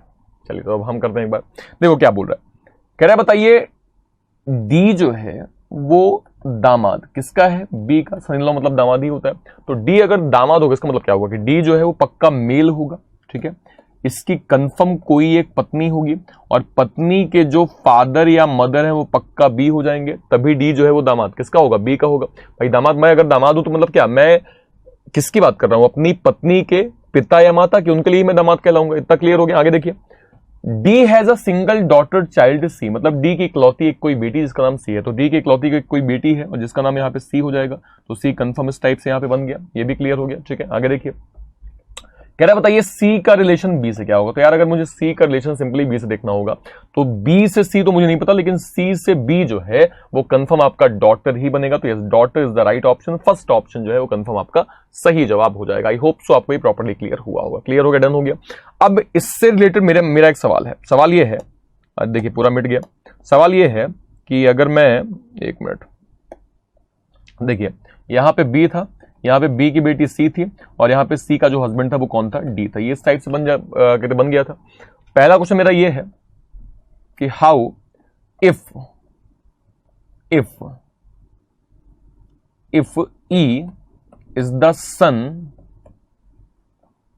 चलिए तो अब हम करते हैं एक बार। देखो क्या बोल रहा है, कह रहा है बताइए डी जो है वो दामाद किसका है, बी का। सन इन लॉ मतलब दामाद ही होता है, तो डी अगर दामाद होगा इसका मतलब क्या होगा कि डी जो है वो पक्का मेल होगा, ठीक है। इसकी कंफर्म कोई एक पत्नी होगी, और पत्नी के जो फादर या मदर है वो पक्का बी हो जाएंगे, तभी डी जो है वो दामाद किसका होगा, बी का होगा। भाई दामाद, मैं अगर दामाद हूं तो मतलब क्या, मैं किसकी बात कर रहा हूं, अपनी पत्नी के पिता या माता की, उनके लिए मैं दामाद कहलाऊंगा। इतना क्लियर हो गया। आगे देखिए, D has a single daughter child C, मतलब डी की इकलौती एक कोई बेटी जिसका नाम सी है, तो डी की इकलौती की कोई बेटी है और जिसका नाम यहाँ पे सी हो जाएगा, तो सी कंफर्म इस टाइप से यहाँ पे बन गया। ये भी क्लियर हो गया, ठीक है। आगे देखिए, कह रहा है बताइए सी का रिलेशन बी से क्या होगा। तो यार अगर मुझे सी का रिलेशन सिंपली बी से देखना होगा तो बी से सी तो मुझे नहीं पता, लेकिन सी से बी जो है वो कंफर्म आपका डॉटर ही बनेगा। तो yes, daughter is the right option, first option जो है वो कंफर्म आपका सही जवाब हो जाएगा। आई होप सो आपको ये प्रॉपर्ली क्लियर हुआ होगा। क्लियर हो गया, डन हो गया। अब इससे रिलेटेड मेरा एक सवाल है। सवाल ये है, देखिए पूरा मिट गया। सवाल ये है कि अगर मैं, एक मिनट, देखिए यहां पे बी था, यहाँ पे बी की बेटी सी थी, और यहाँ पे सी का जो हस्बैंड था वो कौन था, डी था। ये इस टाइप से बन गया था। पहला क्वेश्चन मेरा ये है कि how if E is the son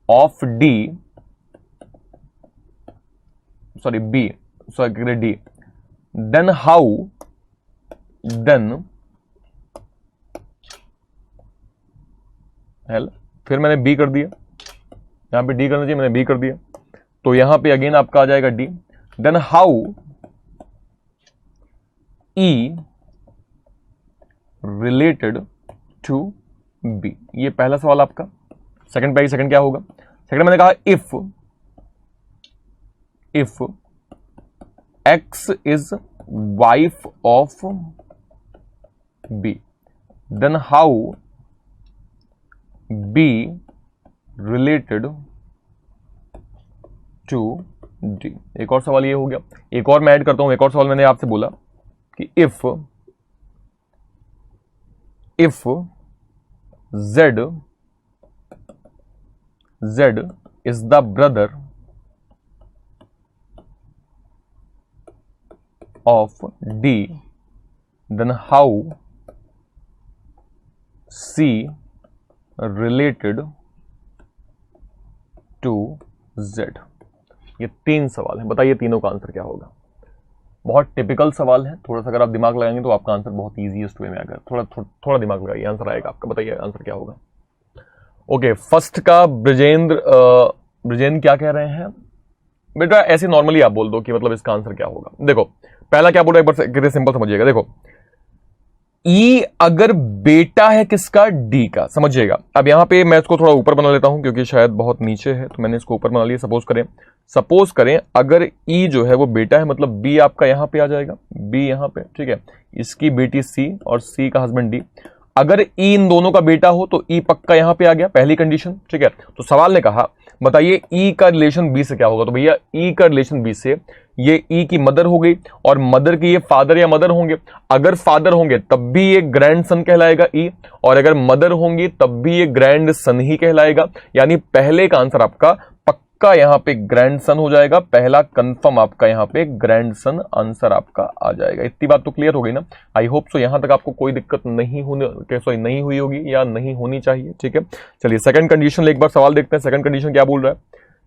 of D, sorry B, sorry D, then फिर मैंने बी कर दिया, यहां पे डी करना चाहिए, मैंने बी कर दिया, तो यहां पे अगेन आपका आ जाएगा D. Then how E related to B, ये पहला सवाल आपका। सेकंड पे सेकंड क्या होगा, सेकंड मैंने कहा if X is wife of B, then how B related to D. एक और सवाल ये हो गया। एक और मैं ऐड करता हूं, एक और सवाल मैंने आपसे बोला कि if Z Z is the brother of D, then how C related to Z? ये 3 सवाल हैं, बताइए तीनों का आंसर क्या होगा। बहुत टिपिकल सवाल है, थोड़ा सा अगर आप दिमाग लगाएंगे तो आपका आंसर बहुत इजीएस्ट वे में आएगा। थोड़ा दिमाग लगाइए, आंसर आएगा आपका। बताइए आंसर क्या होगा। ओके, फर्स्ट का ब्रजेंद्र क्या कह रहे हैं बेटा, ऐसे नॉर्मली आप बोल दो कि मतलब इसका आंसर क्या होगा। देखो पहला क्या बोल रहा है, एक बार कितने सिंपल समझिएगा। देखो ई अगर बेटा है किसका, डी का, समझिएगा। अब यहां पे मैं इसको थोड़ा ऊपर बना लेता हूं क्योंकि शायद बहुत नीचे है, तो मैंने इसको ऊपर बना लिया। सपोज करें अगर ई जो है वो बेटा है, मतलब बी आपका यहां पे आ जाएगा, बी यहां पे, ठीक है। इसकी बेटी सी और सी का हस्बैंड डी। अगर ई इन दोनों का बेटा हो तो ई पक्का यहां पे आ गया, पहली कंडीशन, ठीक है। तो सवाल ने कहा बताइए ई का रिलेशन बी से क्या होगा। तो भैया ई का रिलेशन बी से ये ई की मदर हो गई और मदर की ये फादर या मदर होंगे। अगर फादर होंगे तब भी ये ग्रैंड सन कहलाएगा ई, और अगर मदर होंगी तब भी ये ग्रैंड सन ही कहलाएगा। यानी पहले का आंसर आपका पक्का यहां पे ग्रैंड सन हो जाएगा, पहला कंफर्म आपका यहां पे ग्रैंड सन आंसर आपका आ जाएगा। इतनी बात तो क्लियर हो गई ना। आई होप सो यहां तक आपको कोई दिक्कत नहीं हुई होगी या नहीं होनी चाहिए, ठीक है। चलिए सेकंड कंडीशन एक बार सवाल देखते हैं। सेकंड कंडीशन क्या बोल रहा है।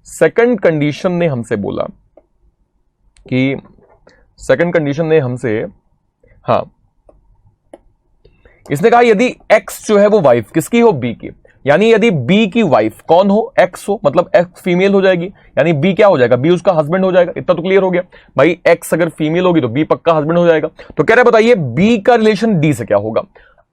सेकंड कंडीशन ने हमसे बोला कि हाँ, इसने कहा यदि एक्स जो है वो वाइफ किसकी हो, बी की, यानी यदि बी की वाइफ कौन हो, एक्स हो, मतलब एक्स फीमेल हो जाएगी, यानी बी क्या हो जाएगा, बी उसका हस्बैंड हो जाएगा। इतना तो क्लियर हो गया भाई, एक्स अगर फीमेल होगी तो बी पक्का हस्बैंड हो जाएगा। तो कह रहे बताइए बी का रिलेशन डी से क्या होगा।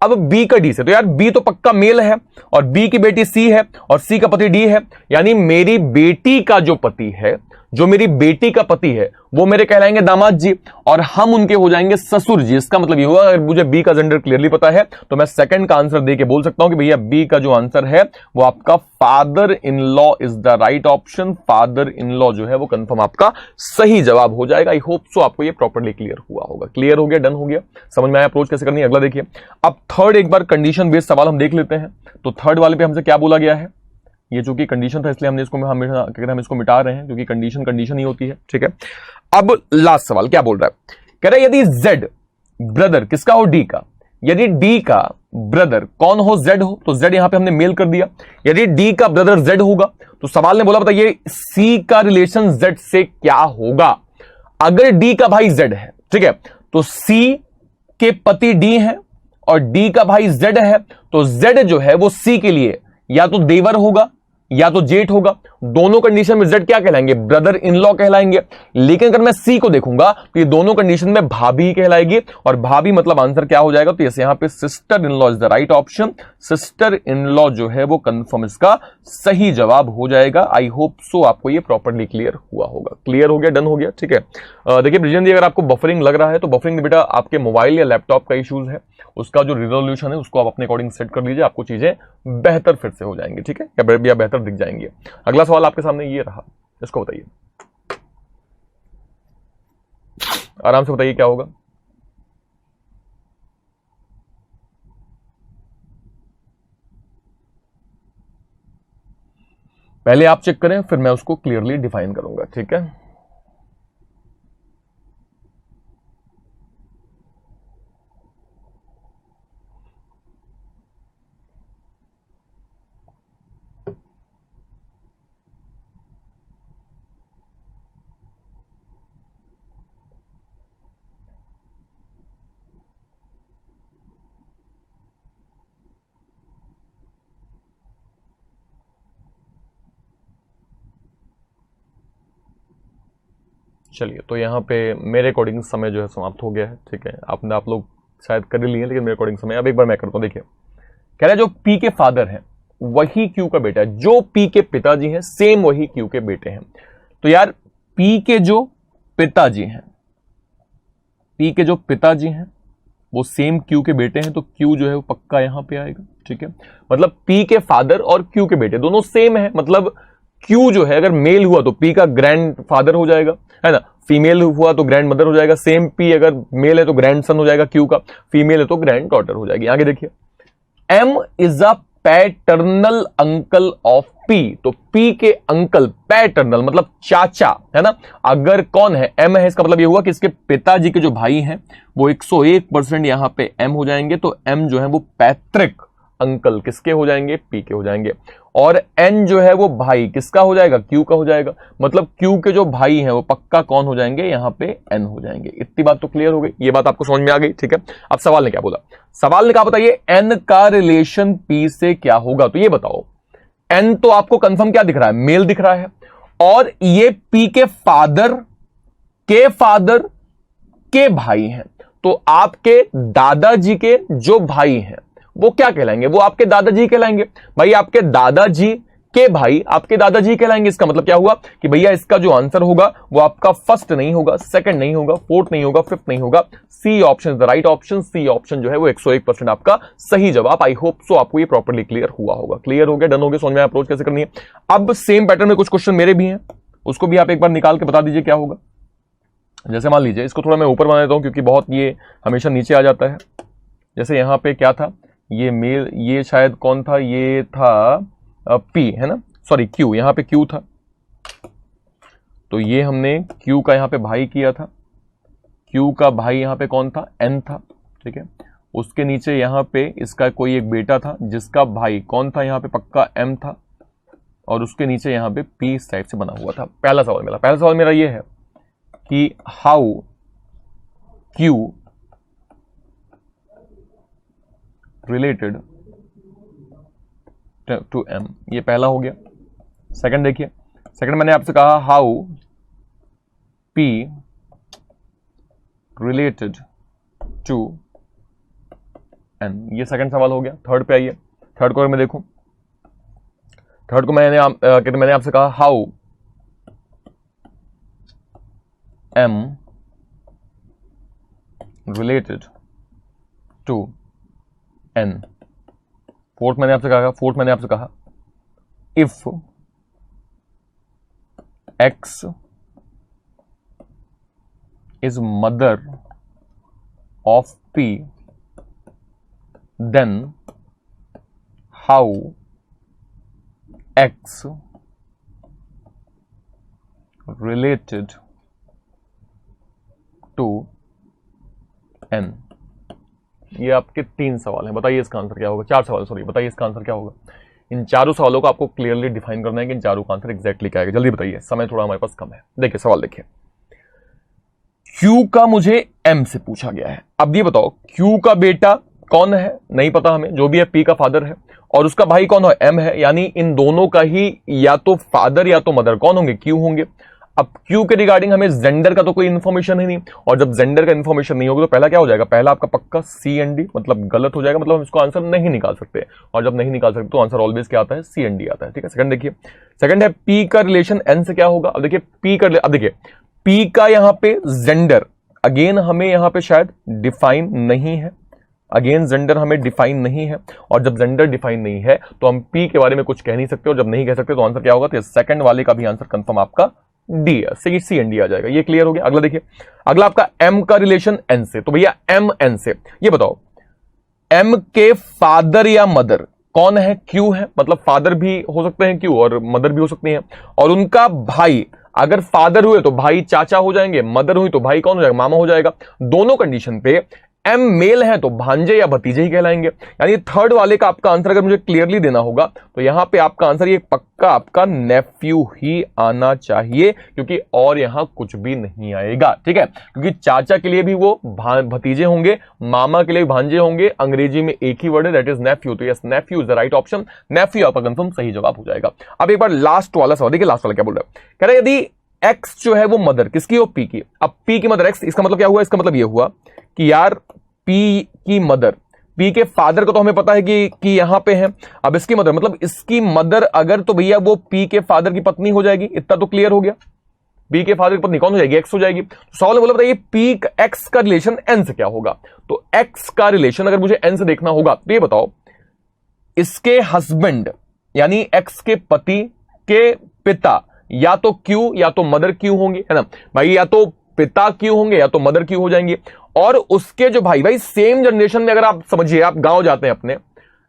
अब बी का डी से, तो यार बी तो पक्का मेल है और बी की बेटी सी है और सी का पति डी है, यानी मेरी बेटी का जो पति है, जो मेरी बेटी का पति है, वो मेरे कहलाएंगे दामाद जी और हम उनके हो जाएंगे ससुर जी। इसका मतलब ये हुआ अगर मुझे बी का जेंडर क्लियरली पता है तो मैं सेकंड का आंसर देके बोल सकता हूं कि भैया बी का जो आंसर है वो आपका father in law is the right option. Father in law जो है वो कंफर्म आपका सही जवाब हो जाएगा। आई होप सो आपको ये प्रॉपर्ली क्लियर हुआ होगा। क्लियर हो गया, डन हो गया, समझ में आया अप्रोच कैसे करनी है। अगला देखिए, अब थर्ड एक बार कंडीशन बेस्ड सवाल हम देख लेते हैं। तो थर्ड वाले पे हमसे क्या बोला गया है, ये जो कि कंडीशन था इसलिए हमने इसको हम इसको मिटा रहे हैं क्योंकि कंडीशन ही होती है, ठीक है। अब लास्ट सवाल क्या बोल रहा है, कह रहा है यदि Z ब्रदर किसका हो, डी का, यदि डी का ब्रदर कौन हो, Z हो, तो Z यहां पे हमने मेल कर दिया। यदि डी का ब्रदर Z होगा तो सवाल ने बोला बताइए C का रिलेशन Z से क्या होगा। अगर डी का भाई Z है, ठीक है, तो C के पति D है और D का भाई Z है, तो Z जो है वो C के लिए या तो देवर होगा या तो जेठ होगा। दोनों कंडीशन में Z क्या कहलाएंगे, ब्रदर इन लॉ कहलाएंगे। लेकिन अगर मैं C को देखूंगा तो ये दोनों कंडीशन में भाभी कहलाएगी और भाभी मतलब आंसर क्या हो जाएगा, तो यहां पे sister in law is the right option. Sister in law जो है वो कंफर्म इसका सही जवाब हो जाएगा। आई होप सो आपको ये प्रॉपर्ली क्लियर हुआ होगा। क्लियर हो गया, डन हो गया, ठीक है। देखिए ब्रिजेंद्र जी, अगर आपको बफरिंग लग रहा है तो बफरिंग बेटा आपके मोबाइल या लैपटॉप का इश्यूज है, उसका जो रिजोल्यूशन है उसको आप अपने अकॉर्डिंग सेट कर लीजिए, आपको चीजें बेहतर फिर से हो जाएंगी, ठीक है, या बेहतर दिख जाएंगे। अगला सवाल आपके सामने ये रहा, इसको बताइए, आराम से बताइए क्या होगा। पहले आप चेक करें फिर मैं उसको क्लियरली डिफाइन करूंगा, ठीक है। चलिए, तो यहाँ पे मेरे अकॉर्डिंग समय जो है समाप्त हो गया है, ठीक है। आप लोग शायद कर ही लिए, लेकिन मेरे अकॉर्डिंग समय अब एक बार मैं करता हूँ। देखिए कह रहा है जो पी के फादर हैं वही क्यू का बेटा है, जो पी के पिताजी हैं सेम वही क्यू के बेटे हैं। तो यार पी के जो पिताजी हैं, पी के जो पिताजी हैं वो सेम क्यू के बेटे हैं, तो क्यू जो है वो पक्का यहां पे आएगा, ठीक है। मतलब पी के फादर और क्यू के बेटे दोनों सेम है, मतलब क्यू जो है अगर मेल हुआ तो पी का ग्रैंड फादर हो जाएगा, है ना, फीमेल हुआ तो ग्रैंड मदर हो जाएगा। सेम पी अगर मेल है तो ग्रैंड सन हो जाएगा क्यू का, फीमेल है तो ग्रैंड डॉटर हो जाएगी। आगे देखिए, M is a paternal uncle of P. तो पी के अंकल पैटर्नल मतलब चाचा है ना, अगर कौन है, एम है, इसका मतलब ये हुआ कि इसके पिताजी के जो भाई हैं वो 101% यहां पे एम हो जाएंगे। तो एम जो है वो पैतृक अंकल किसके हो जाएंगे, पी के हो जाएंगे। और एन जो है वो भाई किसका हो जाएगा, क्यू का हो जाएगा। मतलब क्यू के जो भाई हैं वो पक्का कौन हो जाएंगे, यहां पे एन हो जाएंगे। इतनी बात तो क्लियर हो गई, ये बात आपको समझ में आ गई, ठीक है। अब सवाल ने क्या बोला, सवाल ने कहा बताइए एन का रिलेशन पी से क्या होगा। तो ये बताओ, एन तो आपको कंफर्म क्या दिख रहा है, मेल दिख रहा है, और ये पी के फादर के भाई हैं। तो आपके दादाजी के जो भाई हैं वो क्या कहलाएंगे, वो आपके दादाजी कहलाएंगे। भाई आपके दादाजी के भाई आपके दादाजी कहलाएंगे। इसका मतलब क्या हुआ कि भैया इसका जो आंसर होगा वो आपका फर्स्ट नहीं होगा, सेकंड नहीं होगा, फोर्थ नहीं होगा, फिफ्थ नहीं होगा। C option is the right option. C option जो है वो 101% आपका सही जवाब। आई होप सो आपको ये प्रॉपर्ली क्लियर हुआ होगा। क्लियर हो गया, डन हो गया, समझ में अप्रोच कैसे करनी है। अब सेम पैटर्न में कुछ क्वेश्चन मेरे भी हैं, उसको भी आप एक बार निकाल के बता दीजिए क्या होगा। जैसे मान लीजिए इसको थोड़ा मैं ऊपर बना देता हूं क्योंकि बहुत ये हमेशा नीचे आ जाता है। जैसे यहां पे क्या था, ये मेल, ये शायद कौन था, ये था पी है ना, सॉरी क्यू, यहां पे क्यू था। तो ये हमने क्यू का यहां पे भाई किया था। क्यू का भाई यहां पे कौन था, एन था, ठीक है। उसके नीचे यहां पे इसका कोई एक बेटा था जिसका भाई कौन था, यहां पे पक्का एम था। और उसके नीचे यहां पे पी इस टाइप से बना हुआ था। पहला सवाल मेरा ये है कि how Q related to M, ये पहला हो गया। सेकंड देखिए, सेकंड मैंने आपसे कहा how P related to N, ये सेकंड सवाल हो गया। थर्ड पे आइए, थर्ड को अगर मैं देखूं, थर्ड को मैंने आपसे कहा how M related to N. Fourth मैंने आपसे कहा if X is mother of P then how X related to N. ये आपके 3 सवाल हैं, बताइए इसका आंसर क्या होगा। 4 सवाल, सॉरी, बताइए इसका आंसर क्या होगा। इन चारों सवालों को आपको क्लियरली डिफाइन करना है कि इन चारों का आंसर एग्जैक्टली क्या है। जल्दी बताइए, समय थोड़ा हमारे पास कम है। देखिए सवाल देखिए, Q का मुझे M से पूछा गया है। अब ये बताओ Q का बेटा कौन है, नहीं पता हमें, जो भी है P का फादर है, और उसका भाई कौन है, M है। यानी इन दोनों का ही या तो फादर या तो मदर कौन होंगे, Q होंगे। अब Q के रिगार्डिंग हमें जेंडर का तो कोई इन्फॉर्मेशन ही नहीं, और जब जेंडर का इन्फॉर्मेशन नहीं होगी तो पहला क्या हो जाएगा, पहला आपका पक्का CND, मतलब गलत हो जाएगा, मतलब हम इसको आंसर नहीं निकाल सकते। और जब नहीं निकाल सकते तो आंसर ऑलवेज क्या आता है, CND आता है, ठीक है। सेकंड देखिए, सेकंड है P का रिलेशन N से क्या होगा। अब देखिए P का यहां पे जेंडर अगेन हमें यहां पे शायद डिफाइन नहीं है, अगेन जेंडर हमें डिफाइन नहीं है, और जब जेंडर डिफाइन नहीं है तो हम P के बारे में कुछ कह नहीं सकते, और जब नहीं कह सकते तो आंसर क्या होगा, तो सेकंड वाले का भी आंसर कंफर्म आपका डी है, CND आ जाएगा। ये क्लियर हो गया। अगला देखिए, अगला आपका M का रिलेशन N से। तो भैया M N से, ये बताओ M के फादर या मदर कौन है, Q है, मतलब फादर भी हो सकते हैं Q और मदर भी हो सकती हैं। और उनका भाई, अगर फादर हुए तो भाई चाचा हो जाएंगे, मदर हुई तो भाई कौन हो जाएगा, मामा हो जाएगा। दोनों कंडीशन पे M मेल है तो भांजे या भतीजे ही कहलाएंगे। यानी थर्ड वाले का आपका आंसर अगर मुझे क्लियरली देना होगा तो यहां पे आपका आंसर ये पक्का आपका नेफ्यू ही आना चाहिए, क्योंकि और यहां कुछ भी नहीं आएगा, ठीक है। क्योंकि चाचा के लिए भी वो भतीजे होंगे, मामा के लिए भांजे होंगे, अंग्रेजी में एक ही वर्ड है, दैट इज नेफ्यू। तो yes, nephew is the right option. Nephew आपका कंफर्म सही जवाब हो जाएगा। अब एक बार लास्ट वाला सवाल देखिए, लास्ट वाला क्या बोल रहा है, कह रहा है यदि एक्स जो है वो मदर किसकी हो, पी की। अब पी की मदर एक्स, इसका मतलब क्या हुआ, इसका मतलब यह हुआ कि यार पी की मदर, पी के फादर को तो हमें पता है कि यहां पे है। अब इसकी मदर मतलब इसकी मदर अगर, तो भैया वो पी के फादर की पत्नी हो जाएगी। इतना तो क्लियर हो गया, पी के फादर की पत्नी कौन हो जाएगी, एक्स हो जाएगी। तो सवाल बोला बताइए पी एक्स का रिलेशन एन से क्या होगा। तो एक्स का रिलेशन अगर मुझे एन से देखना होगा तो ये बताओ, इसके हस्बैंड यानी एक्स के पति के पिता या तो क्यू या तो मदर क्यू होंगे, है ना भाई, या तो पिता क्यू होंगे या तो मदर क्यू हो जाएंगे। और उसके जो भाई सेम जनरेशन में, अगर आप समझिए, आप गांव जाते हैं अपने,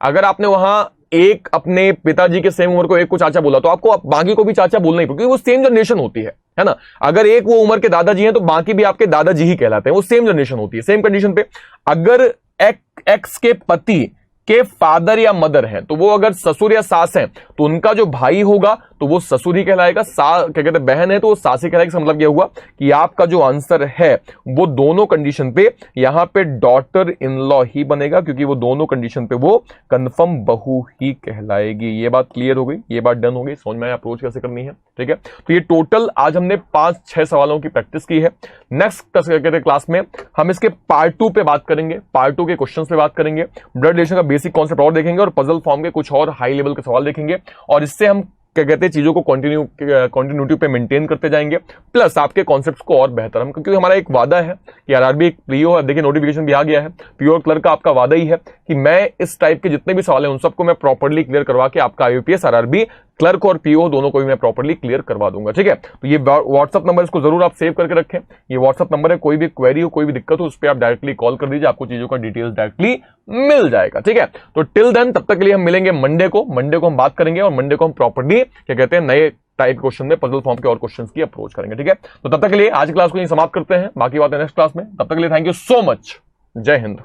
अगर आपने वहां एक अपने पिताजी के सेम उम्र को एक को चाचा बोला तो आपको बाकी को भी चाचा बोलना ही पड़ेगा, क्योंकि वो सेम जनरेशन होती है ना। अगर एक वो उम्र के दादाजी हैं तो बाकी भी आपके दादाजी ही कहलाते हैं, वो सेम जनरेशन होती है। सेम कंडीशन पे अगर एक्स के पति के फादर या मदर हैं तो वो अगर ससुर या सास हैं तो उनका जो भाई होगा तो वो ससुर ही कहलाएगा, क्या कहते हैं बहन है तो वो सास ही कहलाएगी। मतलब यह हुआ कि आपका जो आंसर है वो दोनों कंडीशन पे यहां पे डॉटर इन लॉ ही बनेगा, क्योंकि वो दोनों कंडीशन पे वो कंफर्म बहू ही कहलाएगी। ये बात क्लियर हो गई, ये बात डन हो गई, समझ में अप्रोच कैसे करनी है, ठीक है। तो ये टोटल आज हमने 5-6 सवालों की प्रैक्टिस की है। नेक्स्ट कहते हैं क्लास में हम इसके पार्ट 2 पे बात करेंगे, पार्ट 2 के क्वेश्चंस पे बात करेंगे, ब्लड रिलेशन का बेसिक कॉन्सेप्ट और देखेंगे और पजल फॉर्म के कुछ और हाई लेवल के सवाल देखेंगे, और इससे हम क्या कहते हैं चीजों को कंटिन्यूटी पे मेंटेन करते जाएंगे, प्लस आपके कॉन्सेप्ट्स को और बेहतर हम, क्योंकि हमारा एक वादा है कि आरआरबी एक पीओ, देखिए नोटिफिकेशन भी आ गया है, पीओ क्लर्क का आपका वादा ही है कि मैं इस टाइप के जितने भी सवाल हैं उन सबको मैं प्रॉपर्ली क्लियर करवा के आपका आईयूपीएस आरआरबी क्लर्क और पीओ दोनों को भी मैं प्रॉपर्ली क्लियर करवा दूंगा, ठीक है। तो ये व्हाट्सअप नंबर इसको जरूर आप सेव करके रखें, ये व्हाट्सअप नंबर है, कोई भी क्वेरी हो कोई भी दिक्कत हो उस पर आप डायरेक्टली कॉल कर दीजिए, आपको चीजों का डिटेल्स डायरेक्टली मिल जाएगा, ठीक है। तो टिल देन तब तक के लिए हम मिलेंगे मंडे को हम बात करेंगे और मंडे को हम प्रॉपर्ली क्या कहते हैं नए टाइप क्वेश्चन में पजल फॉर्म के और क्वेश्चंस की अप्रोच करेंगे, ठीक है। तो तब तक के लिए आज क्लास को यहीं समाप्त करते हैं, बाकी बातें नेक्स्ट क्लास में। तब तक के लिए थैंक यू सो मच, जय हिंद।